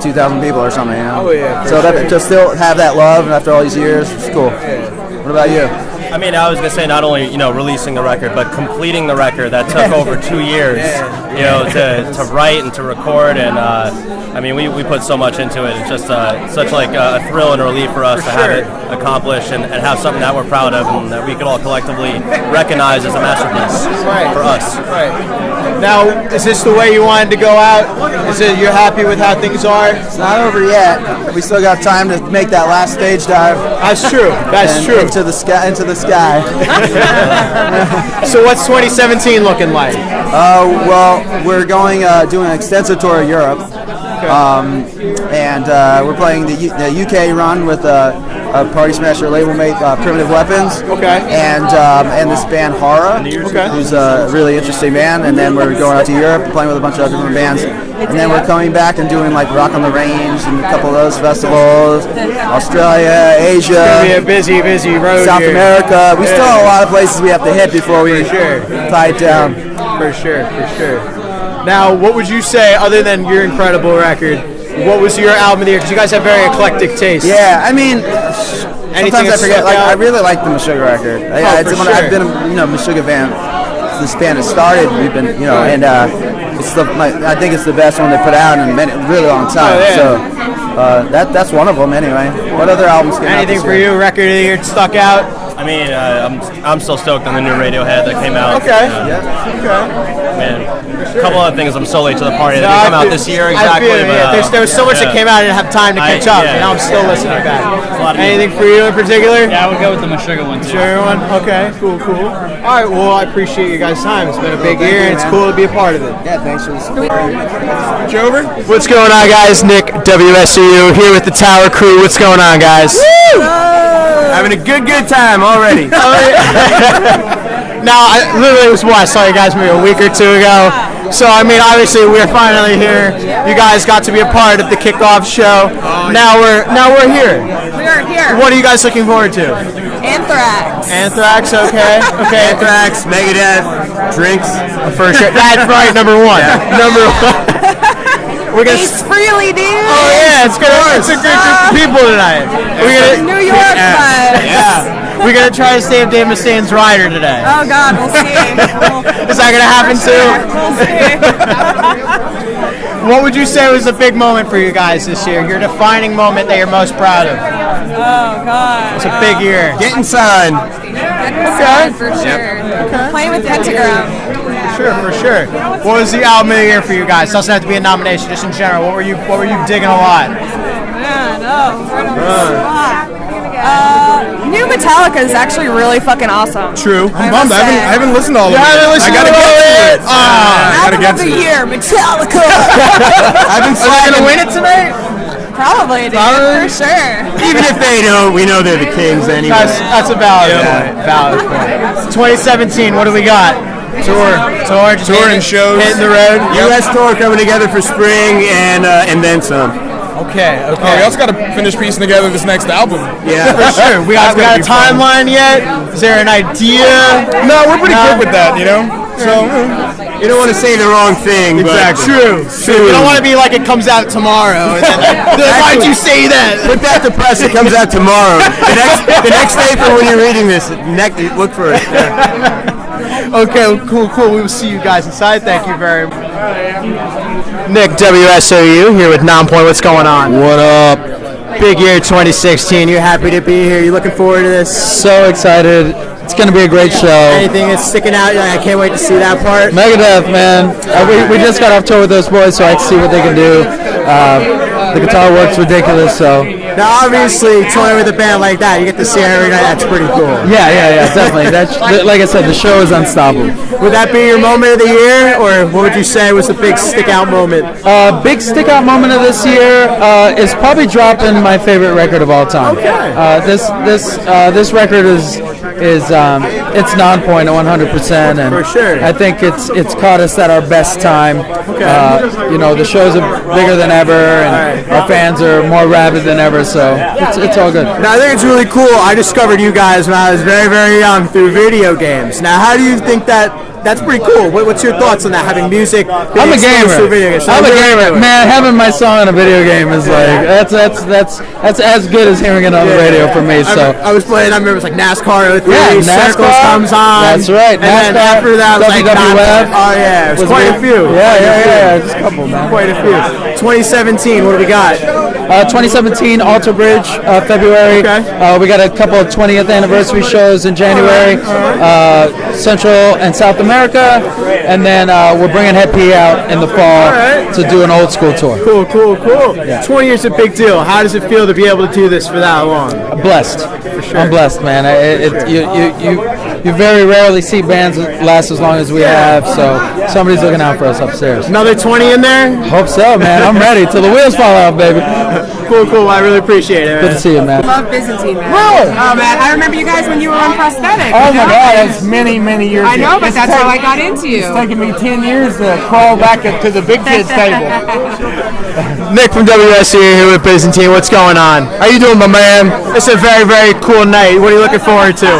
2,000 people or something. You know? Oh, yeah, for So sure. to still have that love after all these years, it's cool. What about you? I mean, I was gonna say not only releasing the record, but completing the record that took over 2 years, to write and to record, and I mean, we put so much into it. It's just such like a thrill and a relief for us to have it accomplished and have something that we're proud of and that we could all collectively recognize as a masterpiece for us. Right. Now, is this the way you wanted to go out? Is it you're happy with how things are? It's not over yet. We still got time to make that last stage dive. That's true. That's and true. Into the sky. So what's 2017 looking like? Well, we're going doing an extensive tour of Europe, and we're playing the UK run with a Party Smasher label mate, Primitive Weapons. Okay. And this band Hara, who's a really interesting band. And then we're going out to Europe, playing with a bunch of different bands. And then we're coming back and doing like Rock on the Range and a couple of those festivals. Australia, Asia. It's gonna be a busy road. South here. America. We still have a lot of places we have to hit before we sure. tie it down. For sure. Now, what would you say, other than your incredible record, what was your album of the year? Because you guys have very eclectic taste. Yeah, I mean, Anything sometimes I forget. stuck Like, out? I really like the Meshuggah record. I've been a Meshuggah fan since this band has started. We've been, and I think it's the best one they put out in a really long time. Oh, yeah. So that's one of them anyway. What other albums came out Anything this for year? you? Record of the year stuck out? I mean, I'm still stoked on the new Radiohead that came out. Okay. Man, a couple other things I'm so late to the party that No, didn't come I out feel- this year I exactly. feel it, but, yeah. There was so much that came out I didn't have time to catch up, and now I'm still listening back. Anything for you in particular? Yeah, I would go with the Meshuggah one too. Meshuggah one? Okay, cool. All right, well, I appreciate you guys' time. It's been a big year, and it's cool to be a part of it. Yeah, thanks for the support. Jover? What's going on, guys? Nick, WSOU, here with the Tower crew. What's going on, guys? Having a good time already. Now, I saw you guys maybe a week or two ago. So, I mean, obviously, we're finally here. You guys got to be a part of the kickoff show. Now we're here. We are here. What are you guys looking forward to? Anthrax. Anthrax, okay. Anthrax, Megadeth, drinks. For sure. That's right, number one. Number one. We're gonna Ace Freely, dude. Oh yeah, it's a good group of people tonight. New York vibe. Yeah. We're gonna try to save Dave Mustaine's rider today. Oh God, we'll see. Is that gonna happen too? We'll see. What would you say was a big moment for you guys this year? Your defining moment that you're most proud of? Oh God. It's a big year. Getting signed. For sure. Playing with Pentagram. For sure. What was the album of the year for you guys? It doesn't have to be a nomination, just in general. What were you digging a lot? New Metallica is actually really fucking awesome. True. I I'm bummed. must I say. haven't listened to all of it. You haven't listened I gotta to get all to of it. it? I gotta Album get of to the it. year, Metallica. I've been Are they gonna win it tonight? Probably, dude, for sure. Even if they don't, we know they're the kings anyway. That's a valid point. Valid point. 2017. What do we got? Tour, just Tour and shows. hitting the road. U.S. tour coming together for spring and then some. Okay. Oh, we also got to finish piecing together this next album. Yeah, For sure. We got a timeline yet? Is there an idea? No, we're pretty quick with that, So, you don't want to say the wrong thing. Exactly. True. You don't want to be like it comes out tomorrow. And then, why'd you say that? Put that to press. It comes out tomorrow. The next day for when you're reading this, look for it. Okay, cool. We will see you guys inside. Thank you very much. Nick, WSOU, here with Nonpoint. What's going on? What up? Big year 2016. You're happy to be here. You looking forward to this? So excited. It's going to be a great show. Anything that's sticking out? I can't wait to see that part. Megadeth, man. We just got off tour with those boys, so I can see what they can do. The guitar work's ridiculous, so. Now, obviously, touring with a band like that, you get to see it every night. That's pretty cool. Yeah, definitely. Like I said, the show is unstoppable. Would that be your moment of the year, or what would you say was the big stick-out moment? Big stick-out moment of this year is probably dropping my favorite record of all time. Okay. This record is it's Nonpoint 100%, and for sure. I think it's caught us at our best time. Okay. The shows are bigger than ever, and our fans are more rabid than ever. So it's all good. Now I think it's really cool. I discovered you guys when I was very, very young through video games. Now, how do you think that's pretty cool? What's your thoughts on that? Having music? I'm a gamer. I'm a gamer. Man, having my song in a video game is like that's as good as hearing it on the radio for me. So I was playing. I remember it was like NASCAR 03. NASCAR Circles comes on. That's right. And then after that, it was like WWF. Oh yeah, it was quite a few. Yeah, just a couple, man. Quite a few. 2017. What do we got? 2017 Alter Bridge, February. Okay. We got a couple of 20th anniversary shows in January, Central and South America, and then we're bringing Head P out in the fall to do an old school tour. Cool. Yeah. 20 years is a big deal. How does it feel to be able to do this for that long? I'm blessed. For sure. I'm blessed, man. You very rarely see bands last as long as we have, so somebody's looking out for us upstairs. Another 20 in there? Hope so, man. I'm ready till the wheels fall off, baby. Cool. I really appreciate it, man. Good to see you, man. I love Byzantine, man. Really? Oh, man. I remember you guys when you were on prosthetic. Oh, my God. That's many years I know, but that's how I got into you. It's taken me 10 years to crawl back to the big kids table. Nick from WSOU here with Byzantine. What's going on? How you doing, my man? It's a very, very cool night. What are you looking forward to?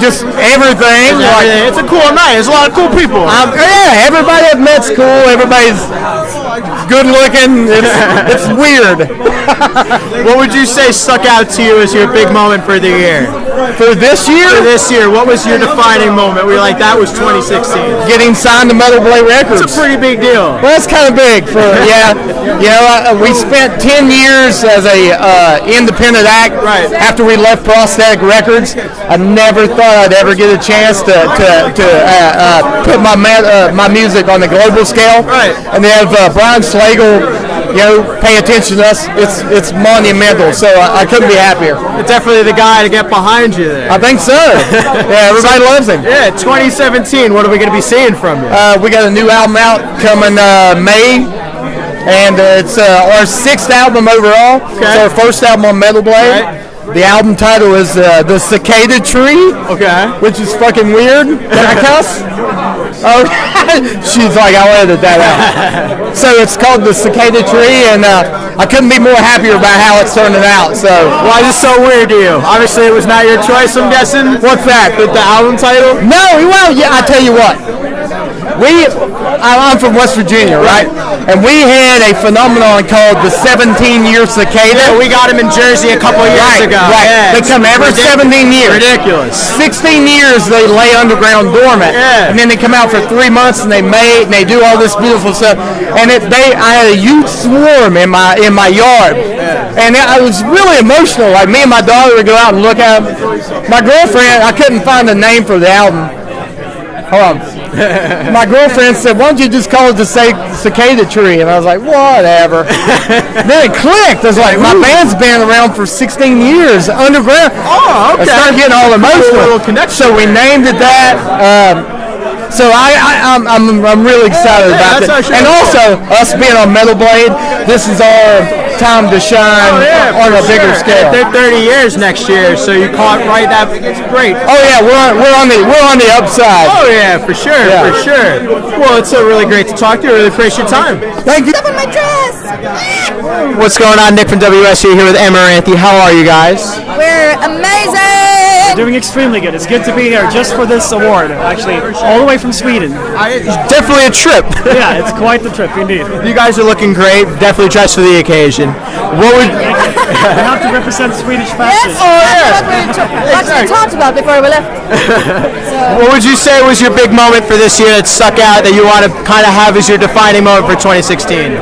Just everything. It's a cool night. There's a lot of cool people. Yeah, everybody I've met's cool. Everybody's good looking. It's weird. What would you say stuck out to you as your big moment for the year? For this year? For this year, what was your defining moment where you're like, that was 2016? Getting signed to Metal Blade Records. It's a pretty big deal. Well, that's kind of big for we spent 10 years as a independent act. Right. After we left Prosthetic Records, I never thought I'd ever get a chance to put my music on the global scale. Right. And they have Brian Slagle, pay attention to us. It's monumental. So I couldn't be happier. It's definitely the guy to get behind you there. I think so. Yeah, everybody loves him. Yeah, 2017. What are we going to be seeing from you? We got a new album out coming May. And it's our 6th album overall. Okay. It's our first album on Metal Blade. Right. The album title is The Cicada Tree. Okay. Which is fucking weird. Can I cuss? Oh, she's like, I'll edit that out. So it's called The Cicada Tree, and I couldn't be more happier about how it's turning out. So why is it so weird to you? Obviously, it was not your choice, I'm guessing. What's that? The album title? No, well, yeah, I tell you what. I'm from West Virginia, right? And we had a phenomenon called the 17-year cicada. Yeah, we got him in Jersey a couple years ago. Right. Yeah, They come every 17 years. Ridiculous. 16 years they lay underground dormant. Yeah. And then they come out for 3 months and they mate and they do all this beautiful stuff. And I had a huge swarm in my yard. Yeah. And I was really emotional. Like me and my daughter would go out and look at them. My girlfriend, I couldn't find a name for the album. Hold on. My girlfriend said, why don't you just call it the Cicada Tree? And I was like, whatever. Then it clicked. I was like, my band's been around for 16 years underground. Oh, okay. I started getting all emotional. A little connection. So we named it that. So I'm really excited about it. And also, us being on Metal Blade, this is our time to shine on a bigger scale. They're 30 years next year, so you caught right that. It's great. Oh yeah, we're on the upside. Oh yeah, for sure, for sure. Well, it's really great to talk to you. I really appreciate your time. Thank you. Up in my dress. What's going on, Nick from WSOU here with Amaranthe. How are you guys? We're amazing. We're doing extremely good. It's good to be here just for this award, actually, all the way from Sweden. Definitely a trip. Yeah, it's quite the trip, indeed. You guys are looking great. Definitely dressed for the occasion. What would we have to represent Swedish fashion? Yes, that's what we talked about before we left. What would you say was your big moment for this year that stuck out that you want to kind of have as your defining moment for 2016?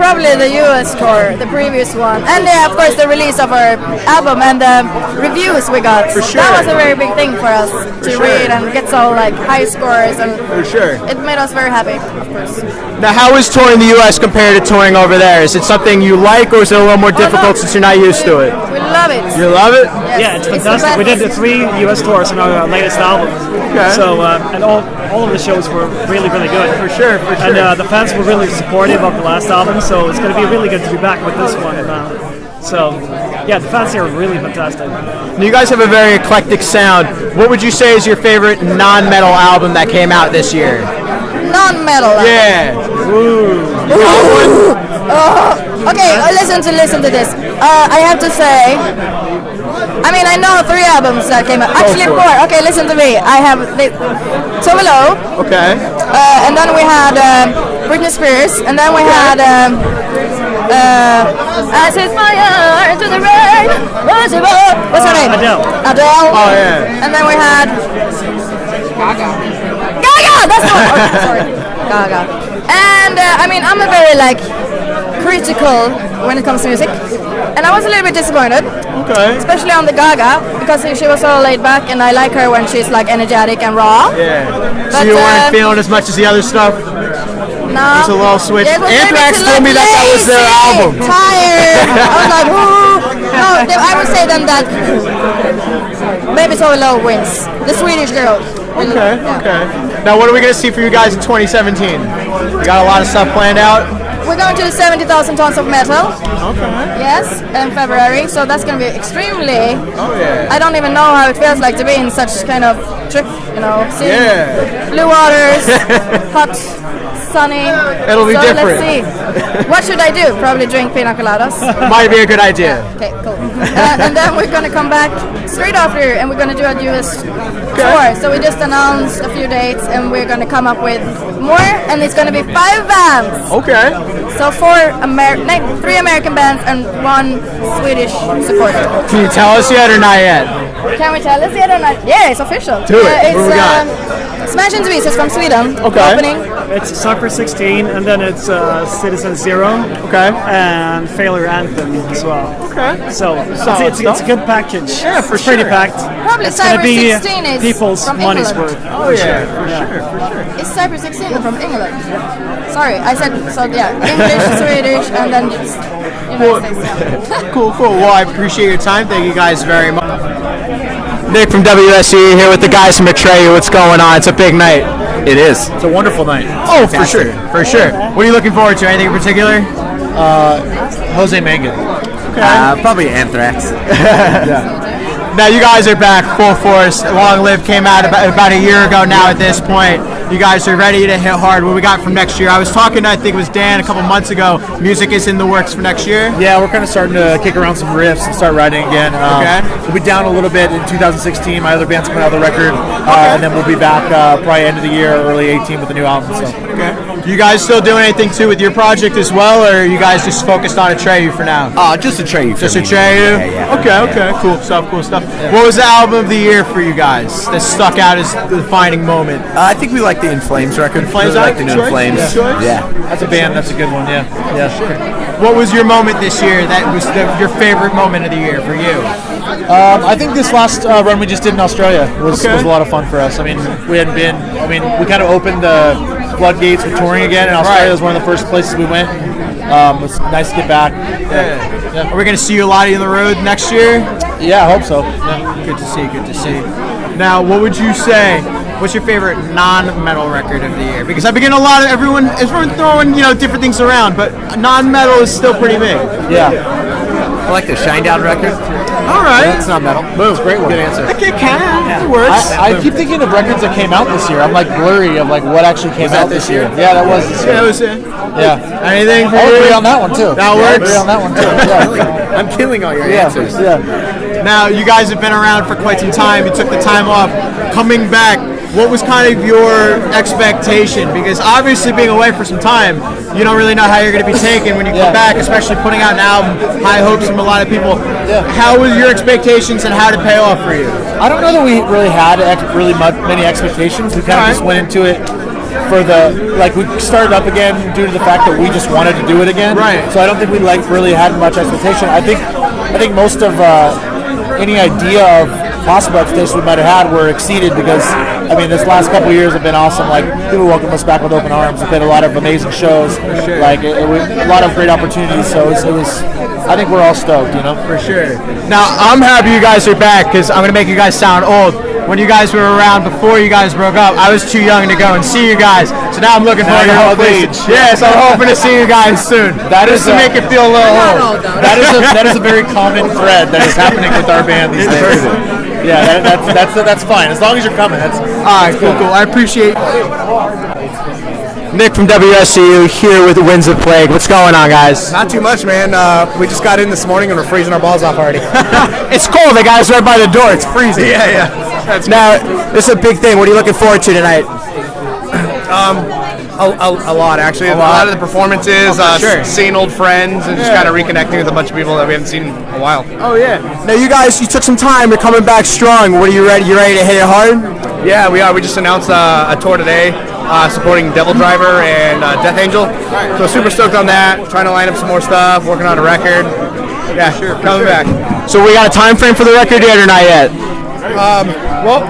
Probably the US tour, the previous one, and of course the release of our album and the reviews we got. For sure. That was a very big thing for us to read and get so like high scores, and for sure, it made us very happy, of course. Now, how is touring the US compared to touring over there? Is it something you like, or is it a little more difficult since you're not used to it? We love it. You love it? Yes. Yeah, it's fantastic. We did the 3 US tours on our latest album. Okay. So, and all of the shows were really, really good. For sure, for sure. And the fans were really supportive of the last album, so it's going to be really good to be back with this one. So, yeah, the fans here are really fantastic. You guys have a very eclectic sound. What would you say is your favorite non-metal album that came out this year? Non-metal. Yeah. Okay, listen to this. I have to say, I mean, I know 3 albums that came out. Actually, 4. Okay, listen to me. I have So Below. Okay. And then we had Britney Spears, and then we had I set fire to the rain. What's her name? Adele. Oh yeah. And then we had Gaga. That's the one. Oh, sorry, Gaga. And I mean, I'm a very critical when it comes to music, and I was a little bit disappointed. Okay. Especially on the Gaga, because she was so laid back, and I like her when she's energetic and raw. Yeah. But, so you weren't feeling as much as the other stuff? No. It's a little switch. Anthrax Anthrax told me that was their album. Tired. I was like, ooh. No, I would say then that maybe So Low wins. The Swedish girl. Okay, okay. Now, what are we going to see for you guys in 2017? You got a lot of stuff planned out? We're going to 70,000 tons of metal. Okay. Yes, in February. So that's going to be extremely. Oh yeah. I don't even know how it feels like to be in such kind of trip. Seeing blue waters, hot, sunny. It'll be different. Let's see. What should I do? Probably drink pina coladas. Might be a good idea. Okay, cool. And then we're going to come back straight after, and we're going to do a US tour. So we just announced a few dates, and we're going to come up with more, and it's going to be 5 bands. Okay. So 3 American bands and 1 Swedish supporter. Can you tell us yet or not yet? Can we tell us yet or not? Yeah, it's official. Do it. It's what do we got? Smash Into Pieces from Sweden. Okay. Opening. It's Soccer 16, and then it's Citizen Zero. Okay. And Failure Anthem as well. Okay. So it's a good package. Yeah, for it's sure. pretty packed. Probably it's going to Cyber be 16 is people's from money's England. worth. Oh yeah, for sure. Is Cyber 16 from England? Sorry, I said so. Yeah, English, Swedish, and then just United States. Yeah. Cool. Well, I appreciate your time. Thank you guys very much. Nick from WSOU here with the guys from Atreyu. What's going on? It's a big night. It is. It's a wonderful night. Oh, for sure. What are you looking forward to? Anything in particular? Jose Mangin. Okay. Probably Anthrax. Now you guys are back full force. Long Live came out about a year ago now at this point. You guys are ready to hit hard. What we got from next year? I was talking, I think it was Dan a couple months ago. Music is in the works for next year. Yeah, we're kind of starting to kick around some riffs and start writing again. Okay. We'll be down a little bit in 2016. My other band's coming out with a record. And then we'll be back probably end of the year, early 18 with a new album. So. Okay. You guys still doing anything too with your project as well, or are you guys just focused on Atreyu for now? Just Atreyu. Just Atreyu? Yeah. Okay. Cool stuff. Yeah. What was the album of the year for you guys that stuck out as the defining moment? I think we like the In Flames record. Flames, really like the New In Flames. Yeah. That's a band. That's a good one. Yeah. Sure. What was your moment this year that was your favorite moment of the year for you? I think this last run we just did in Australia was a lot of fun for us. I mean, we hadn't been. I mean, we kind of opened the floodgates with touring again, and Australia was one of the first places we went. It was nice to get back. Yeah. Are we going to see you a lot on the road next year? Yeah, I hope so. Yeah. Good to see. Now, what would you say? What's your favorite non-metal record of the year? Because I've been getting a lot of everyone throwing different things around, but non-metal is still pretty big. Yeah. I like the Shinedown record. All right. It's not metal. Boom. Great one. Good answer. Okay, It works. I keep thinking of records that came out this year. I'm like blurry of like what actually came out this year. Yeah, that was this year. Yeah, it was. Yeah. Anything for I you? agree on that one too. That I works. agree on that one too. Yeah. I'm killing all your Yeah. answers. Yeah. Now, you guys have been around for quite some time. You took the time off. Coming back, what was kind of your expectation? Because obviously being away for some time, you don't really know how you're going to be taken when you come back, especially putting out an album, high hopes from a lot of people. How was your expectations and how did it pay off for you? I don't know that we really had many expectations. We kind of just went into it for we started up again due to the fact that we just wanted to do it again. Right. So I don't think we really had much expectation. I think most of any idea of possible expectations we might have had were exceeded because I mean this last couple of years have been awesome. Like people welcomed us back with open arms. We played a lot of amazing shows. Like a lot of great opportunities. So it was. I think we're all stoked, you know. For sure. Now, I'm happy you guys are back because I'm going to make you guys sound old. When you guys were around before you guys broke up, I was too young to go and see you guys. So now I'm looking forward to old age. Yes, I'm hoping to see you guys soon. That is to make it feel a little old. That is a very common thread that is happening with our band these days. Yeah, that's fine. As long as you're coming, that's all right. Cool. I appreciate Nick from WSOU here with Winds of Plague. What's going on, guys? Not too much, man. We just got in this morning and we're freezing our balls off already. It's cold. The guy's right by the door. It's freezing. Yeah. That's now, this is a big thing. What are you looking forward to tonight? A lot, actually. A lot of the performances, seeing old friends, and just kind of reconnecting with a bunch of people that we haven't seen in a while. Oh, yeah. Now, you took some time. You're coming back strong. What are you ready? You ready to hit it hard? Yeah, we are. We just announced a tour today. Supporting Devil Driver and Death Angel. So super stoked on that. Trying to line up some more stuff, working on a record. Yeah, sure. Coming back. So we got a time frame for the record yet or not yet? Well,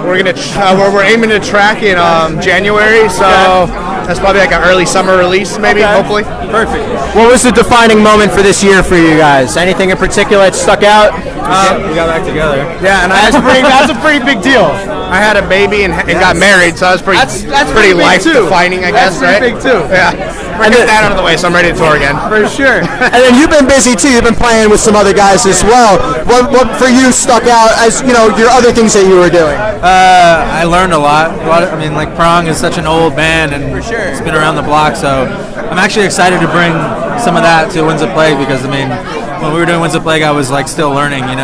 we're aiming to track in January, so that's probably like an early summer release, maybe, hopefully. Perfect. What was the defining moment for this year for you guys? Anything in particular that stuck out? We got back together. Yeah, and that's a pretty big deal. I had a baby and got married, so that's pretty life defining, I guess, right? That's pretty big too. Yeah. And get that out of the way, so I'm ready to tour again. For sure. And then you've been busy too. You've been playing with some other guys as well. What for you stuck out as your other things that you were doing? I learned a lot. I mean, like Prong is such an old band, and it's been around the block. So I'm actually excited to bring some of that to Winds of Plague because I mean, when we were doing Winds of Plague, I was like still learning, and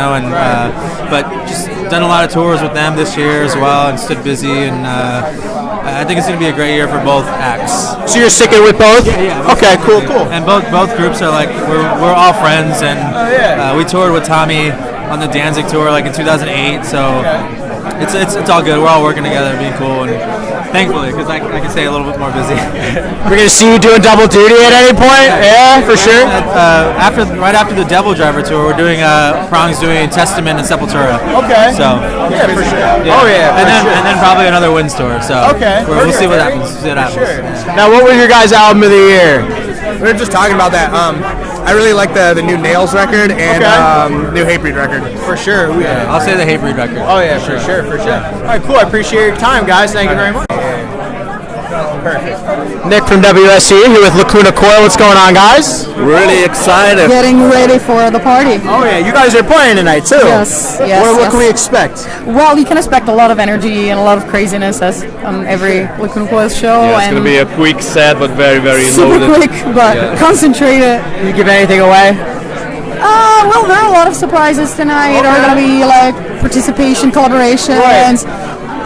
but just done a lot of tours with them this year as well, and stood busy, and I think it's going to be a great year for both acts. So you're sticking with both? Yeah. Okay, cool. And both groups are like we're all friends, and we toured with Tommy on the Danzig tour like in 2008. So it's all good. We're all working together, being cool, and thankfully, because I can stay a little bit more busy. We're gonna see you doing double duty at any point. Yeah, for sure. Right after the Devil Driver tour, we're doing Prong's doing Testament and Sepultura. Okay. So yeah, for sure. Yeah. Oh yeah. And then probably another Winds tour. So we'll see what happens. Sure. Now, what was your guys' album of the year? We were just talking about that. I really like the new Nails record and new Hatebreed record. For sure. Yeah, I'll say the Hatebreed record. Oh yeah, for sure. All right, cool. I appreciate your time, guys. Thank you very much. Perfect. Nick from WSOU here with Lacuna Coil. What's going on, guys? Really excited. Getting ready for the party. Oh yeah, you guys are playing tonight too. Yes. What can we expect? Well, you can expect a lot of energy and a lot of craziness as on every Lacuna Coil show. Yeah, it's going to be a quick set, but very, very super loaded. quick, but concentrated. You give anything away? Well, there are a lot of surprises tonight. There are going to be like participation, collaborations.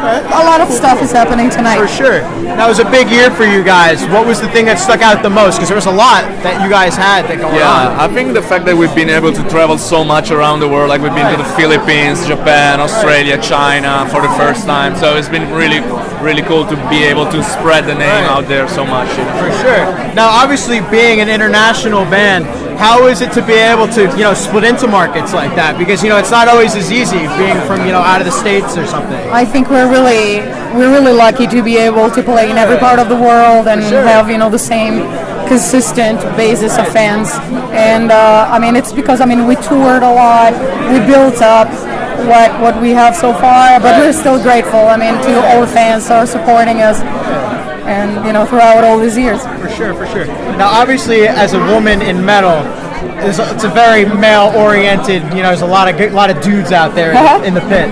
A lot of stuff is happening tonight. For sure. That was a big year for you guys. What was the thing that stuck out the most? Because there was a lot that you guys had that going on. I think the fact that we've been able to travel so much around the world, like we've been to the Philippines, Japan, Australia, China for the first time. So it's been really, really cool to be able to spread the name out there so much. For sure. Now, obviously, being an international band, how is it to be able to, split into markets like that? Because, it's not always as easy being from, out of the States or something. I think we're really lucky to be able to play in every part of the world and have, the same consistent basis of fans. And, it's because, we toured a lot, we built up what we have so far, but we're still grateful, to all the fans that are supporting us. And throughout all these years. For sure. Now, obviously, as a woman in metal, it's a very male-oriented. There's a lot of dudes out there in the pit.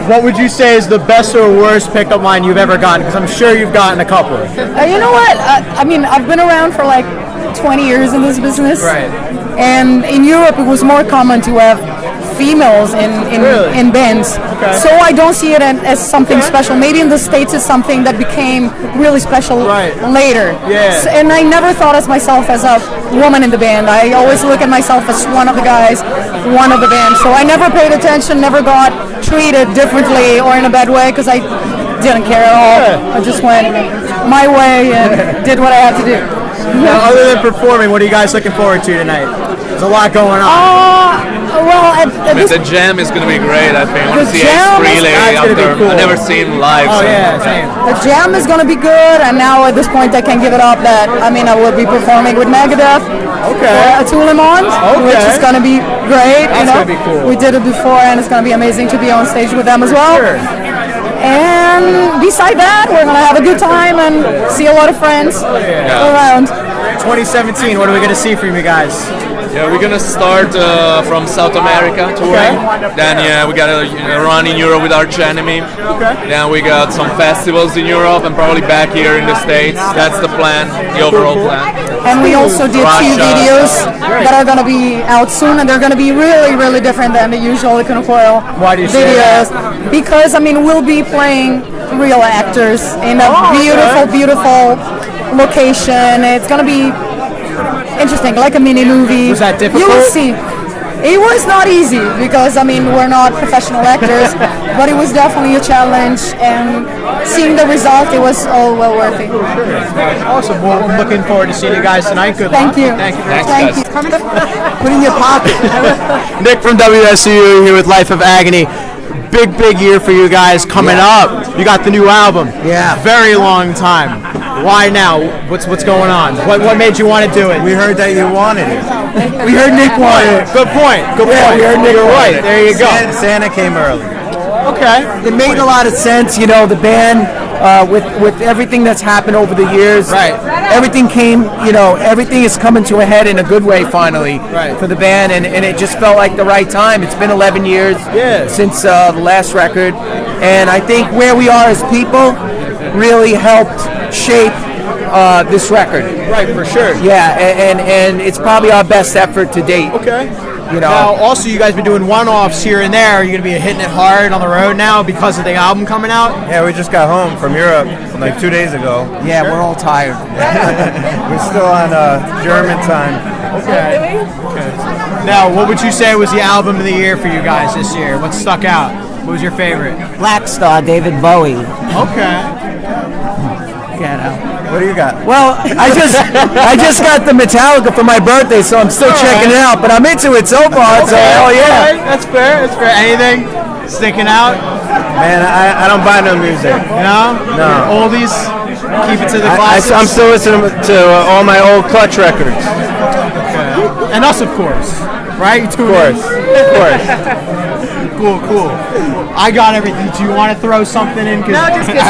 what would you say is the best or worst pickup line you've ever gotten? Because I'm sure you've gotten a couple. You know what? I mean, I've been around for like 20 years in this business. Right. And in Europe, it was more common to have females in bands. Okay. So I don't see it as something special. Maybe in the States it's something that became really special later. Yeah. And I never thought of myself as a woman in the band. I always look at myself as one of the guys, one of the band. So I never paid attention, never got treated differently or in a bad way because I didn't care at all. I just went my way and did what I had to do. Now, other than performing, what are you guys looking forward to tonight? There's a lot going on. Well, the jam is going to be great, I think. I want to see Ace Frehley after cool. I've never seen him live. Oh, so. yeah, same. The jam is going to be good, and now at this point I can give it up that, I mean, I will be performing with Megadeth for a Tool which is going to be great. That's going to be cool. We did it before, and it's going to be amazing to be on stage with them as well. Sure. And beside that, we're going to have a good time and see a lot of friends around. 2017, what are we going to see from you guys? Yeah, we're gonna start from South America touring. Then we got a run in Europe with Arch Enemy. Then we got some festivals in Europe and probably back here in the States. That's the plan, the overall plan. And we also did two videos that are going to be out soon, and they're going to be really, really different than the usual Lacuna Coil Why do you say videos. that? Because, I mean, we'll be playing real actors in a beautiful location. It's going to be interesting, like a mini movie. Was that difficult? You will see. It was not easy because, I mean, we're not professional actors, but it was definitely a challenge, and seeing the result, it was all well worth it. Awesome. Well, I'm looking forward to seeing you guys tonight. Good luck. Thank you. Thank you. Thank you. Put in your pocket. Nick from WSOU here with Life of Agony. Big year for you guys coming up. You got the new album. Yeah. Very long time. Why now? What's going on? What made you want to do it? We heard that you wanted it. We heard Nick wanted it. Good point. Good point. We heard Nick. You're right. There you go. Santa came early. Okay. It made a lot of sense, you know, the band, with everything that's happened over the years. Right. Everything came, you know, everything is coming to a head in a good way finally for the band, and it just felt like the right time. It's been 11 years since the last record, and I think where we are as people really helped shape this record. Right, for sure. Yeah, and it's probably our best effort to date. Okay. You know. Now, also, you guys been doing one-offs here and there. Are you going to be hitting it hard on the road now because of the album coming out? Yeah, we just got home from Europe like 2 days ago. Yeah, we're all tired. We're still on German time. Okay. Now, what would you say was the album of the year for you guys this year? What stuck out? What was your favorite? Black Star, David Bowie. Okay. Get out. What do you got? Well, I just got the Metallica for my birthday, so I'm still checking it out. But I'm into it so far. So hell yeah. Right. That's fair. That's fair. Anything sticking out? Man, I don't buy no music. No. No. Oldies. Keep it to the classics. I'm still listening to all my old Clutch records. Okay. And us, of course. Right? Of course. Cool. I got everything. Do you want to throw something in? No, just kiss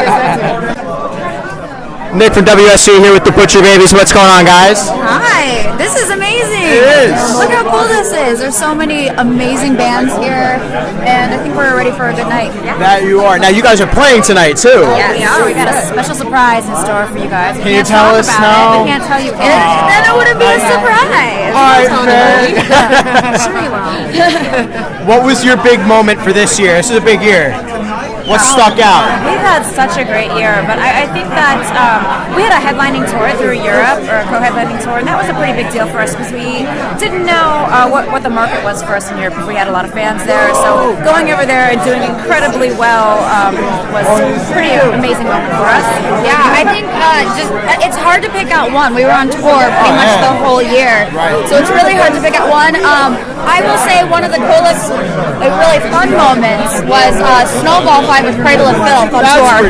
Nick from WSOU here with the Butcher Babies. What's going on, guys? Hi, this is amazing. It is. Look how cool this is. There's so many amazing bands here, and I think we're ready for a good night. That you are. Now, you guys are playing tonight, too. Yeah, we are. We got a special surprise in store for you guys. Can you tell us now? I can't tell you anything. Then it wouldn't be a surprise. All right, Sure you will. What was your big moment for this year? This is a big year. What stuck out? We've had such a great year, but I think that we had a headlining tour through Europe, or a co-headlining tour, and that was a pretty big deal for us because we didn't know what the market was for us in Europe because we had a lot of fans there. So going over there and doing incredibly well was a pretty amazing moment for us. Yeah, I think it's hard to pick out one. We were on tour pretty much the whole year, so it's really hard to pick out one. I will say one of the coolest, really fun moments was Snowball Fight with Cradle of Filth on tour.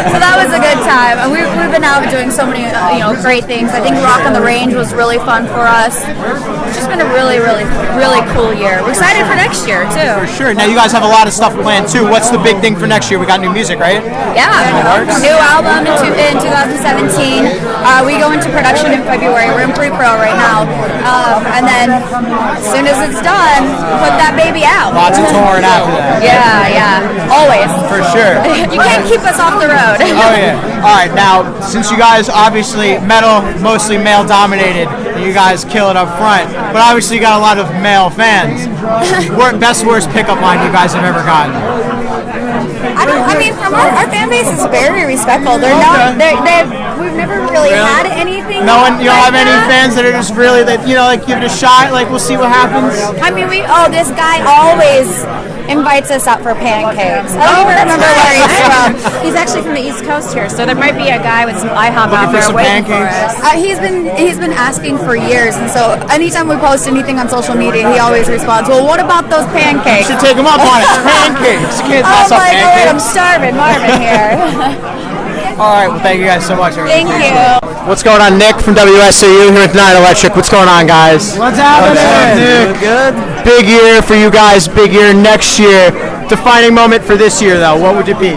So that was a good time. And we've been out doing so many great things. I think Rock on the Range was really fun for us. It's just been a really cool year. We're excited for next year too. For sure. Now you guys have a lot of stuff planned too. What's the big thing for next year? We got new music, right? Yeah, new album in 2017. We go into production in February. We're in pre-pro right now, and then as soon as it's done, put that baby out. Lots of touring after that. Yeah, always. For sure. You can't keep us off the road. Oh yeah. All right. Now, since you guys obviously metal, mostly male dominated, and you guys kill it up front, but obviously you got a lot of male fans. Best worst pickup line you guys have ever gotten? I mean, from our fan base is very respectful. They're not. We've never really had anything. No one. You don't have like any that. fans that are just really that like give it a shot. Like we'll see what happens. I mean, this guy always invites us out for pancakes. I don't even remember where he's from. He's actually from the East Coast here, so there might be a guy with some IHOP out there waiting for us. He's been asking for years, and so anytime we post anything on social media, he always responds, "Well, what about those pancakes?" You should take him up on it. Pancakes. You can't pass up all right, pancakes. I'm starving, Marvin here. All right. Well, thank you guys so much. Thank you. What's going on, Nick from WSOU here with Night Electric? What's going on, guys? What's happening? Nick? Good. Big year for you guys. Big year next year. Defining moment for this year, though. What would it be?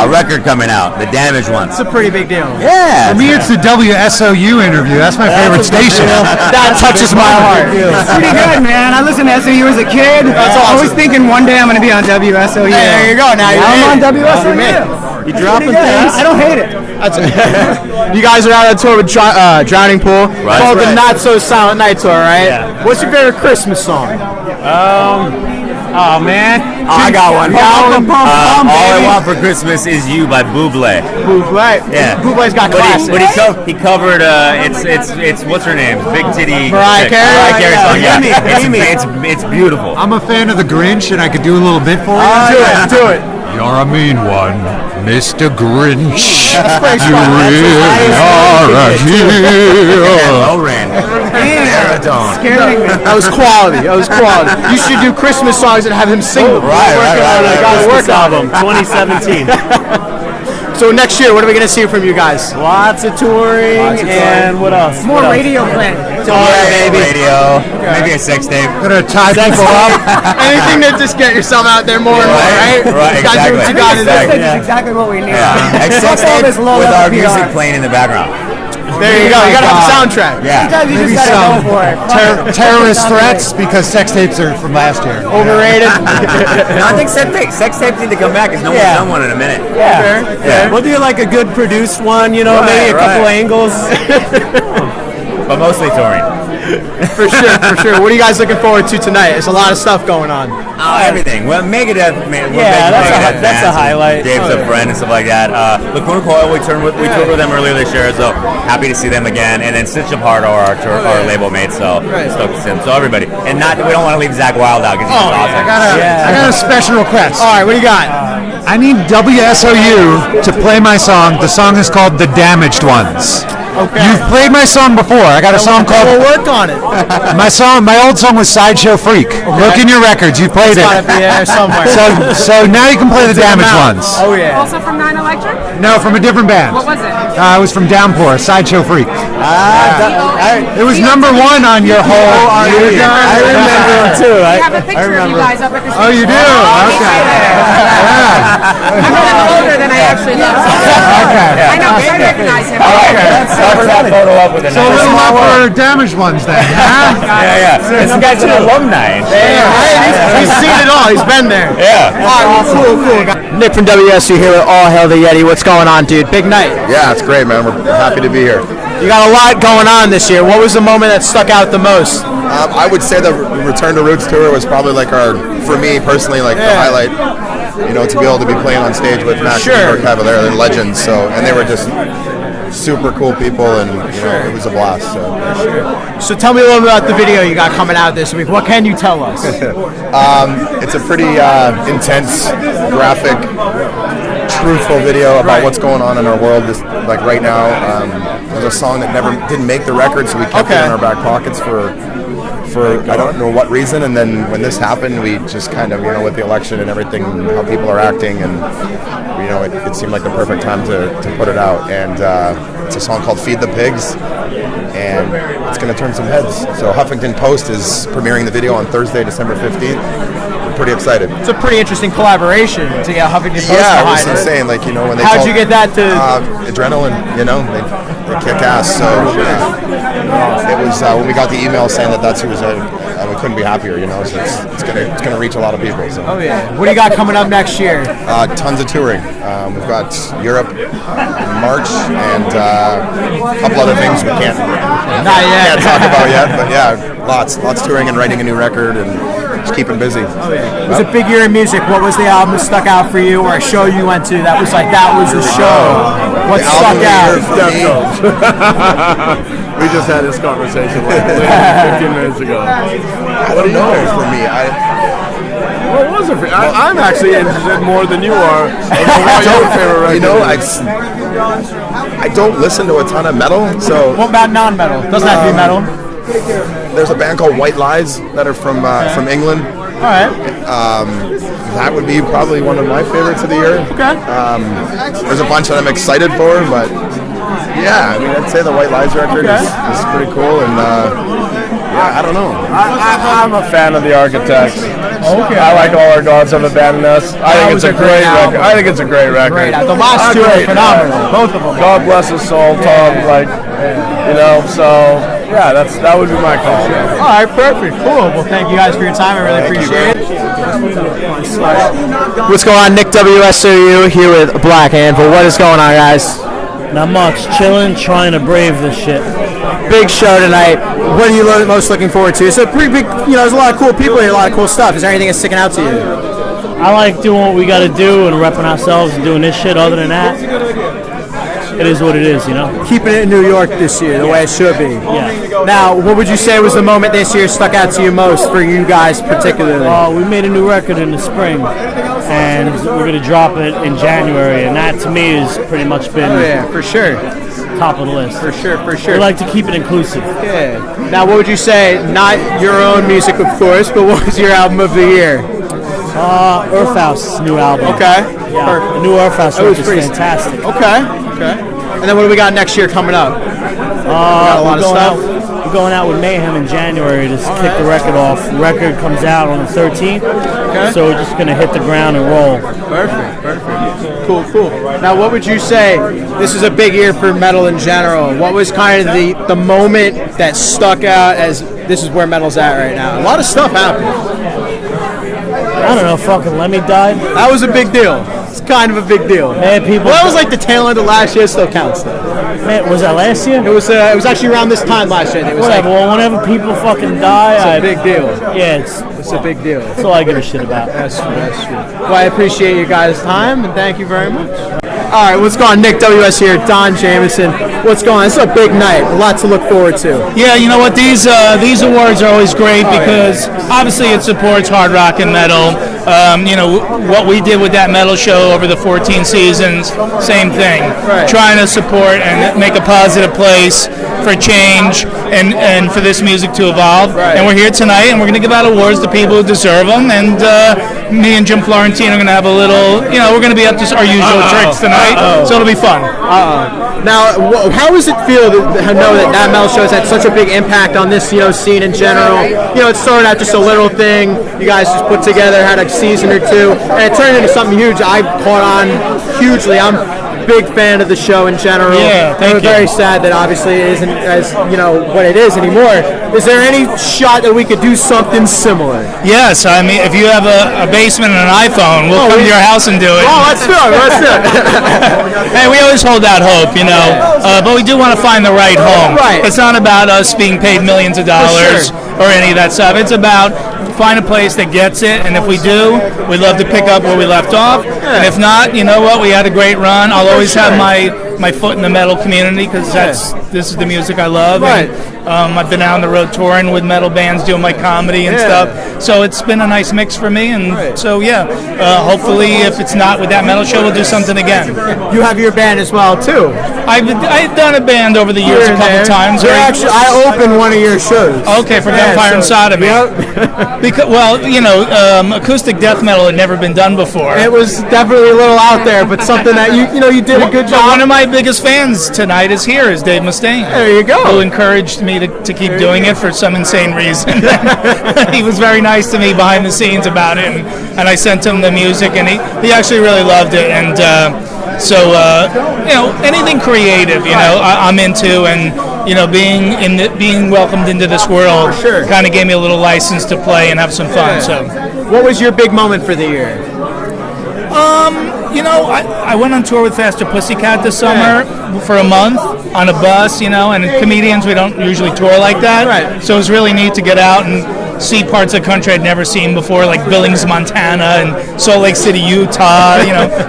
Record coming out, the Damaged one. It's a pretty big deal. Yeah. For me, it's the WSOU interview. That's my favorite station. That touches my heart. It's pretty good, man. I listened to SOU as a kid. That's I was awesome. thinking one day I'm going to be on WSOU. There you go. Now I'm on you're WSOU. You dropping things? I don't hate it. That's it. You guys are out on tour with Drowning Pool. Right. Called the Right. Not So Silent Night tour, right? Yeah. What's your favorite Christmas song? Oh, man. I got one. All All I Want for Christmas Is You by Bublé. Bublé. Yeah. Bublé's got classics. But he covered it's what's her name? Big titty. Mariah chick. Carey? Mariah Carey song. Yeah. Amy. It's beautiful. I'm a fan of the Grinch, and I could do a little bit for you. Do it. You're a mean one, Mr. Grinch. That's pretty You strong. really are a hero. Low-ran. Baritone. That was quality. That was quality. You should do Christmas songs and have him sing them. Right. Got to work on them. 2017. So next year, what are we going to see from you guys? Lots of touring, and what else? More radio play. Radio. Maybe a sex tape. Gonna tie people up. Anything to just get yourself out there more and more, right? Right, You gotta do what you got to do. That's exactly what we need. Sex Fuck all tape this low with level our PR. music playing in the background. There you go. You got to have a soundtrack. Yeah. Sometimes you just gotta go for it. Terrorist threats because sex tapes are from last year. Overrated. No, I think sex tapes need to come back because no one's done one in a minute. Yeah. We'll do like a good produced one, maybe a couple angles. But mostly touring. For sure. What are you guys looking forward to tonight? There's a lot of stuff going on. Oh, everything. Well, Megadeth, man. We're Yeah, big that's Megadeth a fans, highlight. and Dave's a friend and stuff like that. Lacuna Coil, we toured with them earlier this year, so happy to see them again. And then Stitch Apart are our label mates, so stoked to see them. So everybody, and we don't want to leave Zach Wild out because he's awesome. I got a special request. All right, what do you got? I need WSOU to play my song. The song is called The Damaged Ones. Okay. You've played my song before. I got a song called. We'll work on it. My old song was Sideshow Freak. Look in your records. You played it. It's gotta be there somewhere. So now you can play the Damaged Ones. Oh yeah. Also from 9 Electric? No, from a different band. What was it? It was from Downpour. Sideshow Freak. It was number 1 on your whole. I remember him too. We have a picture of you guys up at the Oh, you do? Okay. I'm a little older than I actually look. I know, because I recognize him. Cover that photo up with a So a little love for Damaged Ones then. Huh? Yeah. This guy's an alumni. He's seen it all. He's been there. Yeah. All right, well, cool. Nick from WSU here with All Hail the Yeti. What's going on, dude? Big night. Yeah, it's great, man. We're happy to be here. You got a lot going on this year. What was the moment that stuck out the most? I would say the Return to Roots tour was probably like for me personally, like the highlight. To be able to be playing on stage with Max and Cavalier, they're legends. So, and they were just super cool people, and it was a blast. So tell me a little bit about the video you got coming out this week. What can you tell us? It's a pretty intense, graphic, truthful video about what's going on in our world like right now. It was a song that didn't make the record, so we kept it in our back pockets for I don't know what reason, and then when this happened, we just kind of, with the election and everything, how people are acting, and it seemed like the perfect time to put it out. And it's a song called Feed the Pigs, and it's going to turn some heads. So Huffington Post is premiering the video on Thursday, December 15th. I'm pretty excited. It's a pretty interesting collaboration to get Huffington Post Yeah, it behind was insane. Like, when they how'd you get that to adrenaline, they kick ass. So it was when we got the email saying that's who I couldn't be happier. So it's gonna reach a lot of people. So. Oh yeah. What do you got coming up next year? Tons of touring. We've got Europe in March and a couple other things we can't talk about yet. But yeah, lots touring and writing a new record and just keeping busy. Oh yeah. It was a big year in music. What was the album that stuck out for you, or a show you went to that was the show? What stuck out? We just had this conversation like 15 minutes ago. I don't know. For me, what was it for you? I'm actually interested more than you are. What your favorite record? I don't listen to a ton of metal. So what about non-metal? Doesn't have to be metal. There's a band called White Lies that are from England. All right. That would be probably one of my favorites of the year. Okay. There's a bunch that I'm excited for, but yeah, I'd say the White Lies record is pretty cool, and I don't know. I'm a fan of the Architects. Okay. I like All Our Gods Have Abandoned Us. I think it's a great record. I think it's a great record. The last two are phenomenal. Both of them. God bless his soul, Tom. So yeah, that would be my call. All right, perfect, cool. Well, thank you guys for your time. I really appreciate it. What's going on, Nick WSOU here with Black Anvil. What is going on, guys? Not much. Chilling, trying to brave this shit. Big show tonight. What are you most looking forward to? It's a pretty big, there's a lot of cool people here, a lot of cool stuff. Is there anything that's sticking out to you? I like doing what we got to do and repping ourselves and doing this shit. Other than that, it is what it is, Keeping it in New York this year, the way it should be. Yeah. Now, what would you say was the moment this year stuck out to you most for you guys particularly? We made a new record in the spring, and we're going to drop it in January, and that to me has pretty much been for sure top of the list. For sure. We like to keep it inclusive. Yeah. Now, what would you say, not your own music, of course, but what was your album of the year? Earth House's new album. Okay. Yeah, the new Earth House record is fantastic. Okay. And then what do we got next year coming up? A lot of stuff. We're going out with Mayhem in January to kick the record off. The record comes out on the 13th, so we're just going to hit the ground and roll. Perfect. Cool. Now, what would you say, this is a big year for metal in general. What was kind of the moment that stuck out as this is where metal's at right now? A lot of stuff happened. I don't know, fucking Lemmy died. That was a big deal. It's kind of a big deal. Man, people. Well, that was like the tail end of last year. Still counts though. Man, was that last year? It was actually around this time last year. It was whatever. Well, whenever people fucking die, it's a big deal. Yeah, it's a big deal. That's all I give a shit about. That's true. Well, I appreciate you guys' time and thank you very much. All right, what's going on? Nick WS here, Don Jamieson. What's going on? It's a big night. A lot to look forward to. Yeah, you know what? These awards are always great because obviously it supports hard rock and metal. What we did with that metal show over the 14 seasons, same thing. Right. Trying to support and make a positive place for change and for this music to evolve. Right. And we're here tonight and we're going to give out awards to people who deserve them. And me and Jim Florentine are going to have a little, we're going to be up to our usual tricks tonight. So it'll be fun. Now, how does it feel to know that metal show has had such a big impact on this scene in general? It started out just a little thing. You guys just put together, had a season or two, and it turned into something huge. I caught on hugely. I'm a big fan of the show in general. Yeah, thank you. Very sad that obviously it isn't as what it is anymore. Is there any shot that we could do something similar? Yes, I mean, if you have a basement and an iPhone, we'll come to your house and do it. Oh, let's do it. Hey, we always hold out hope, but we do want to find the right home. Right. It's not about us being paid millions of dollars or any of that stuff. It's about find a place that gets it, and if we do, we'd love to pick up where we left off. And if not, you know what? We had a great run. I'll always have my foot in the metal community because this is the music I love. Right. And, I've been out on the road touring with metal bands, doing my comedy and stuff. So it's been a nice mix for me. And so hopefully, if it's not with that metal show, we'll do something again. You have your band as well too. I've done a band over the years a couple times. I opened one of your shows. Okay, for Gunfire and Sodomy. Because, acoustic death metal had never been done before. It was definitely a little out there, but something that you did a good job. One of my biggest fans tonight is Dave Mustaine. There you go. Who encouraged me to keep doing it for some insane reason. He was very nice to me behind the scenes about it, and I sent him the music, and he actually really loved it. And So anything creative, I'm into, and being welcomed into this world kind of gave me a little license to play and have some fun. So, what was your big moment for the year? I went on tour with Faster Pussycat this summer for a month on a bus, and comedians, we don't usually tour like that. Right. So it was really neat to get out and see parts of the country I'd never seen before, like Billings, Montana, and Salt Lake City, Utah.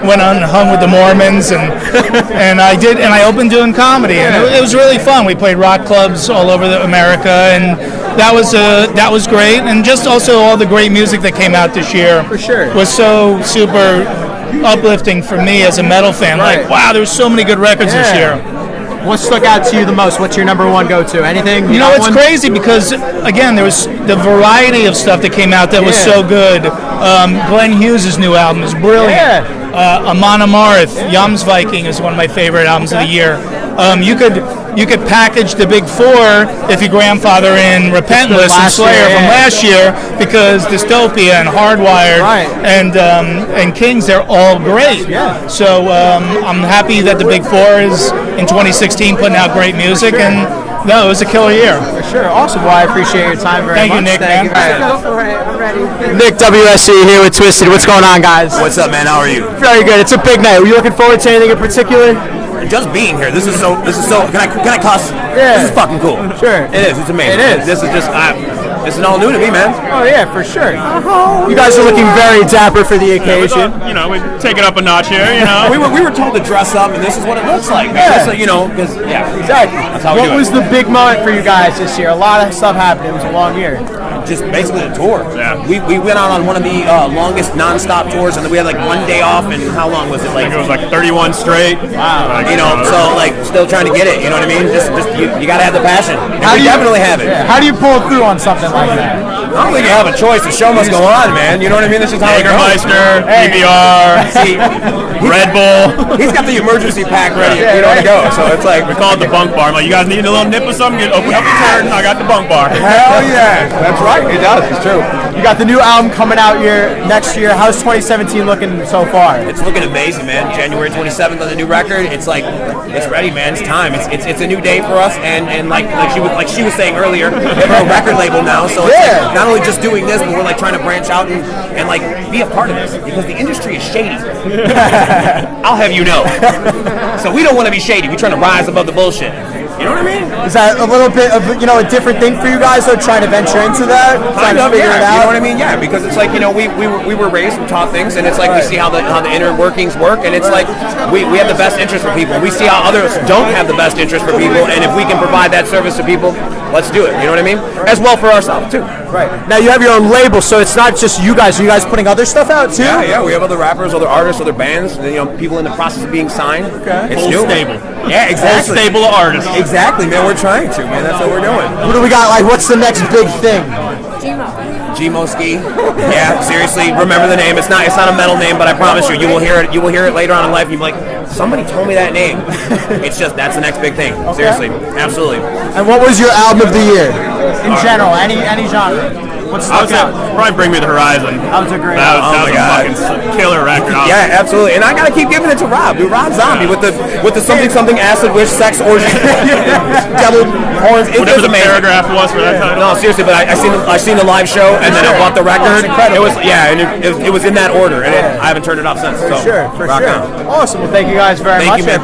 Went on and hung with the Mormons, and I opened doing comedy, and it was really fun. We played rock clubs all over America, and that was great. And just also all the great music that came out this year was so super uplifting for me as a metal fan. Like, wow, there's so many good records this year. What stuck out to you the most? What's your number one go-to? Anything? It's crazy because, again, there was the variety of stuff that came out that was so good. Glenn Hughes' new album is brilliant. Amon Amarth, Jomsviking is one of my favorite albums of the year. You could package the big four if you grandfather in Repentless and Slayer from last year, because Dystopia and Hardwired and Kings, they're all great. So I'm happy that the big four is in 2016 putting out great music, and no, it was a killer year. For sure. Awesome. Well, I appreciate your time very much. Thank you, Nick. Thank man. you. I'm ready. Nick, WSOU here with Twiztid. What's going on, guys? What's up, man? How are you? Very good. It's a big night. Were you looking forward to anything in particular? Just being here. This is so. Can I cuss? Yeah. This is fucking cool. Sure. It is. It's amazing. It is. This is just. This is all new to me, man. Oh yeah, for sure. You guys are looking very dapper for the occasion. We take it up a notch here. we were told to dress up, and this is what it looks like. Yeah. Because exactly. That's how we do it. What was the big moment for you guys this year? A lot of stuff happened. It was a long year. Just basically the tour. Yeah. We went out on one of the longest non-stop tours, and then we had like one day off. And how long was it? I think it was like 31 straight. Wow. So still trying to get it. You know what I mean? Just you got to have the passion. And we definitely have it. How do you pull through on something like that? I don't think you have a choice. The show must go on, man. You know what I mean? This is how it goes. Jägermeister, PBR, Red Bull. He's got the emergency pack ready, to go. So it's like we call it the bunk bar. I'm like, you guys need a little nip of something? Open up the curtain. I got the bunk bar. Hell yeah, that's right. It does. It's true. You got the new album coming out next year. How's 2017 looking so far? It's looking amazing, man. January 27th on the new record. It's like it's ready, man. It's time. It's a new day for us, and like she was saying earlier, we have a record label now, so it's not only just doing this, but we're like trying to branch out and like be a part of this, because the industry is shady. I'll have you know. So we don't want to be shady. We're trying to rise above the bullshit. You know what I mean? Is that a little bit of a different thing for you guys, though, trying to venture into that, trying to figure it out? You know what I mean? Yeah, because it's like we were raised and taught things, and it's like we see how the inner workings work, and it's like we have the best interest for people. We see how others don't have the best interest for people, and if we can provide that service to people, let's do it. You know what I mean? As well for ourselves too. Right. Now you have your own label, so it's not just you guys. Are you guys putting other stuff out too? Yeah. We have other rappers, other artists, other bands. People in the process of being signed. Okay. It's Whole new. stable. Yeah, exactly. Whole stable of artists. Exactly, man. We're trying to, man. That's what we're doing. What do we got? Like, what's the next big thing? Gmo Ski. Yeah, seriously, remember the name. It's not a metal name, but I promise you will hear it. You will hear it later on in life, and you'll be like, somebody told me that name. It's just that's the next big thing. Okay. Seriously, absolutely. And what was your album of the year in general? Any genre? What's I would say probably Bring Me the Horizon. That was a great That was Oh my a God. fucking killer record. Yeah, absolutely. And I gotta keep giving it to Rob. Dude, Rob Zombie with the something acid wish sex orgy devil horns. Whatever was the amazing. paragraph was for that title. No, seriously, but I seen the live show, and then I bought the record. It was and it was in that order, and I haven't turned it off since. So For rock sure. on. Awesome. Well, thank you guys very much. Thank you, man.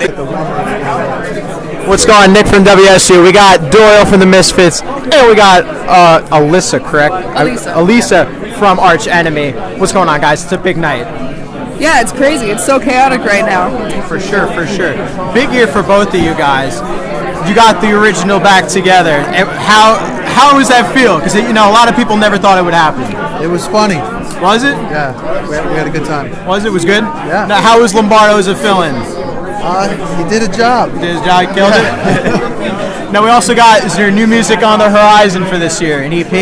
What's going on? Nick from WSOU. We got Doyle from the Mistfits, and we got Alissa, correct? Alissa from Arch Enemy. What's going on, guys? It's a big night. Yeah, it's crazy. It's so chaotic right now. For sure. Big year for both of you guys. You got the original back together. And how does that feel? Because a lot of people never thought it would happen. It was funny. Was it? Yeah, we had a good time. Was it? Was good? Yeah. Now, how was Lombardo as a fill-in? He did a job. He did his job. He killed it. Now we also got, is there new music on the horizon for this year? An EP?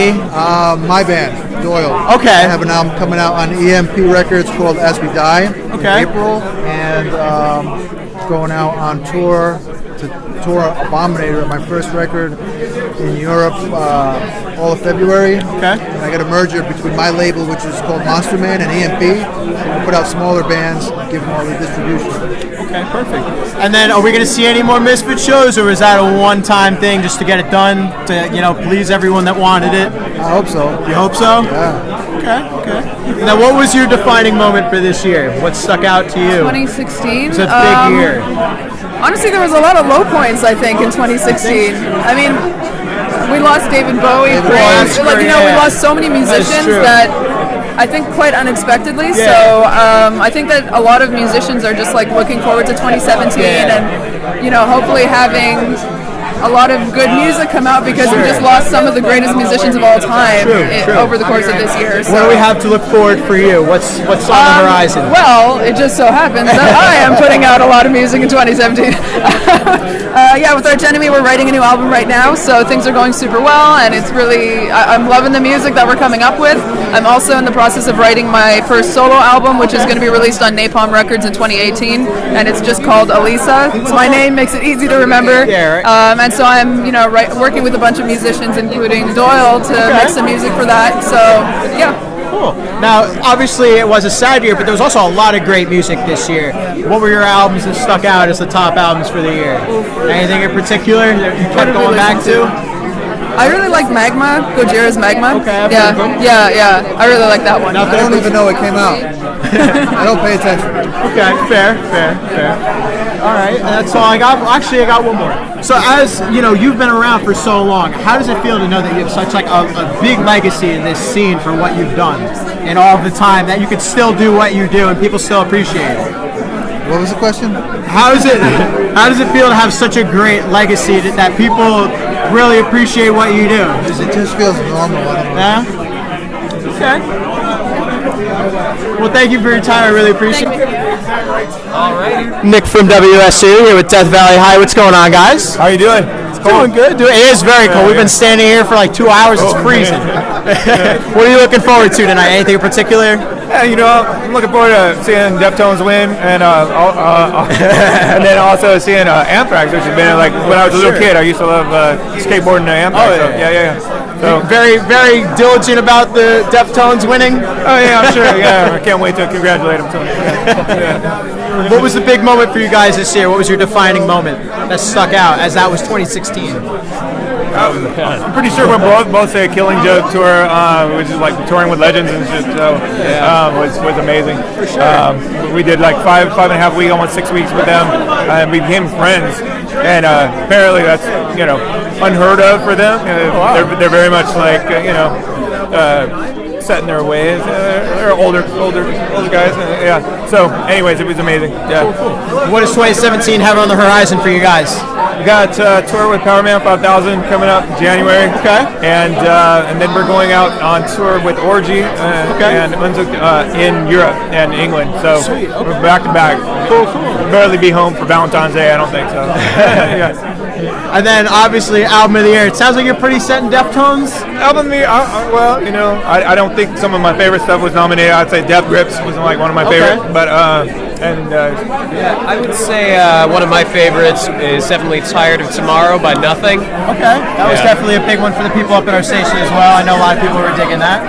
My band, Doyle. Okay. I have an album coming out on EMP Records called As We Die in April, and going out on tour to tour Abominator, my first record, in Europe all of February. Okay. And I got a merger between my label, which is called Monster Man, and EMP. We put out smaller bands, give them all the distribution. Okay, perfect. And then, are we going to see any more Misfit shows, or is that a one-time thing just to get it done to please everyone that wanted it? I hope so. You hope so? Yeah. Okay. Now, what was your defining moment for this year? What stuck out to you? 2016. It's a big year. Honestly, there was a lot of low points, I think, in 2016. I mean, we lost David Bowie. We lost so many musicians that I think quite unexpectedly. Yeah. So I think that a lot of musicians are just like looking forward to 2017 and hopefully having a lot of good music come out because we just lost some of the greatest musicians of all time over the course of this year. So. What do we have to look forward for you? What's on the horizon? Well, it just so happens that I am putting out a lot of music in 2017. With Arch Enemy, we're writing a new album right now, so things are going super well, and it's really, I'm loving the music that we're coming up with. I'm also in the process of writing my first solo album, which is going to be released on Napalm Records in 2018, and it's just called Alissa. So my name makes it easy to remember. And so I'm, working with a bunch of musicians, including Doyle, to make some music for that. So, yeah. Cool. Now, obviously, it was a sad year, but there was also a lot of great music this year. What were your albums that stuck out as the top albums for the year? Anything in particular that you kept going back to? I really like Magma, Gojira's Magma. Okay, yeah. I really like that one. I don't even know it came out. I don't pay attention. Okay, fair. All right, and that's all I got. Actually, I got one more. So, as you've been around for so long, how does it feel to know that you have such a big legacy in this scene for what you've done, and all of the time that you could still do what you do and people still appreciate it? What was the question? How does it feel to have such a great legacy that people really appreciate what you do? It just feels normal. I don't know. Yeah. Okay. Well, thank you for your time. I really appreciate it. All right. Nick from WSOU here with Death Valley High. What's going on, guys? How you doing? It's doing good. It is very cold. We've been standing here for like 2 hours. It's freezing. What are you looking forward to tonight? Anything in particular? Yeah, I'm looking forward to seeing Deftones win, and and then also seeing Anthrax, which has been like when I was a little kid. I used to love skateboarding to Anthrax. So very, very diligent about the Deftones winning. Oh yeah, I'm sure. Yeah, I can't wait to congratulate them. Yeah. What was the big moment for you guys this year? What was your defining moment that stuck out as that was 2016? I'm pretty sure we'll both say Killing Joke tour, which is like touring with legends and shit. So was amazing. For sure. We did like 5.5 weeks, almost 6 weeks with them, and we became friends. And apparently that's unheard of for them. They're very much like set in their ways. They're older guys. So, anyways, it was amazing. Yeah. Cool. What does 2017 have on the horizon for you guys? We got a tour with Powerman 5000 coming up in January. Okay. And then we're going out on tour with Orgy and in Europe and England. So we're back to back. Cool. We'll barely be home for Valentine's Day. I don't think so. Yeah. And then obviously album of the year. It sounds like you're pretty set in Deftones. Album of the year. I don't think some of my favorite stuff was nominated. I'd say Death Grips was like one of my favorite, but I would say one of my favorites is definitely Tired of Tomorrow by Nothing. Okay, that was definitely a big one for the people up at our station as well. I know a lot of people were digging that.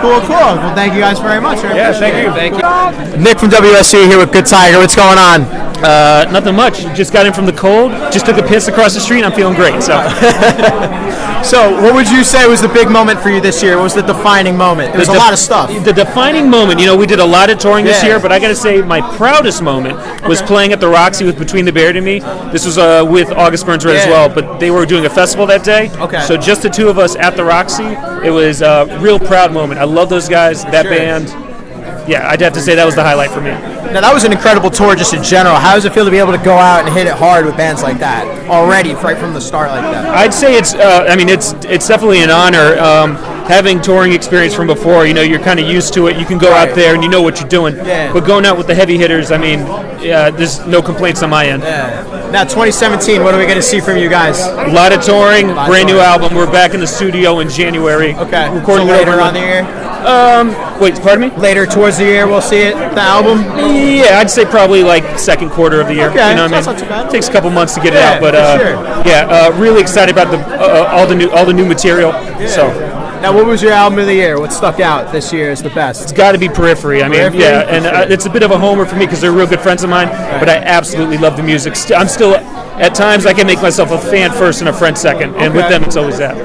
Cool. Well, thank you guys very much. Thank you. Nick from WSOU here with Good Tiger. What's going on? Nothing much. Just got in from the cold. Just took a piss across the street. I'm feeling great. So, what would you say was the big moment for you this year? What was the defining moment? There's a lot of stuff. The defining moment, we did a lot of touring this year, but I got to say my proudest moment was playing at the Roxy with Between the Beard and Me. This was with August Burns Red as well, but they were doing a festival that day. Okay. So just the two of us at the Roxy, it was a real proud moment. I love those guys, that band. Yeah, I'd have to say that was the highlight for me. Now, that was an incredible tour just in general. How does it feel to be able to go out and hit it hard with bands like that already, right from the start like that? I'd say it's definitely an honor. Having touring experience from before, you're kind of used to it. You can go out there and you know what you're doing. Yeah. But going out with the heavy hitters, there's no complaints on my end. Yeah. Now, 2017, what are we going to see from you guys? A lot of touring, brand new album. We're back in the studio in January. Okay. Recording later on the year? Wait, pardon me? Later towards the year, we'll see it, the album? Yeah, I'd say probably like second quarter of the year. Okay, You know what I mean? that's not too bad. It takes a couple months to get it Yeah, out, but for sure. really excited about all the new material. So. Now, what was your album of the year? What stuck out this year as the best? It's got to be Periphery. I mean, Periphery? yeah, and it's a bit of a homer for me because they're real good friends of mine, but I absolutely love the music. I'm still, at times, I can make myself a fan first and a friend second, and with them, it's always that.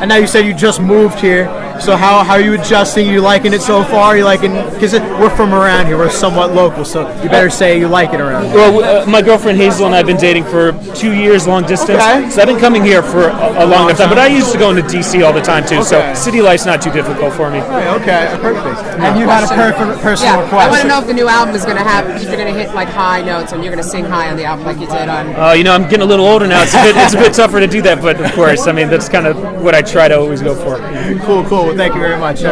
And now you said you just moved here, so how are you adjusting? You liking it so far? You liking? Because we're from around here, we're somewhat local, so you better say you like it around here. Well, my girlfriend Hazel and I have been dating for 2 years, long distance. Okay. So I've been coming here for a long enough time. But I used to go into DC all the time too. So city life's not too difficult for me. Okay, perfect. And you had a personal Yeah, request. I want to know if the new album is going to have, if you're going to hit like high notes and you're going to sing high on the album like you did on. I'm getting a little older now. It's a bit tougher to do that, but of course, I mean that's kind of what I try to always go for. Cool. Well, thank you very much.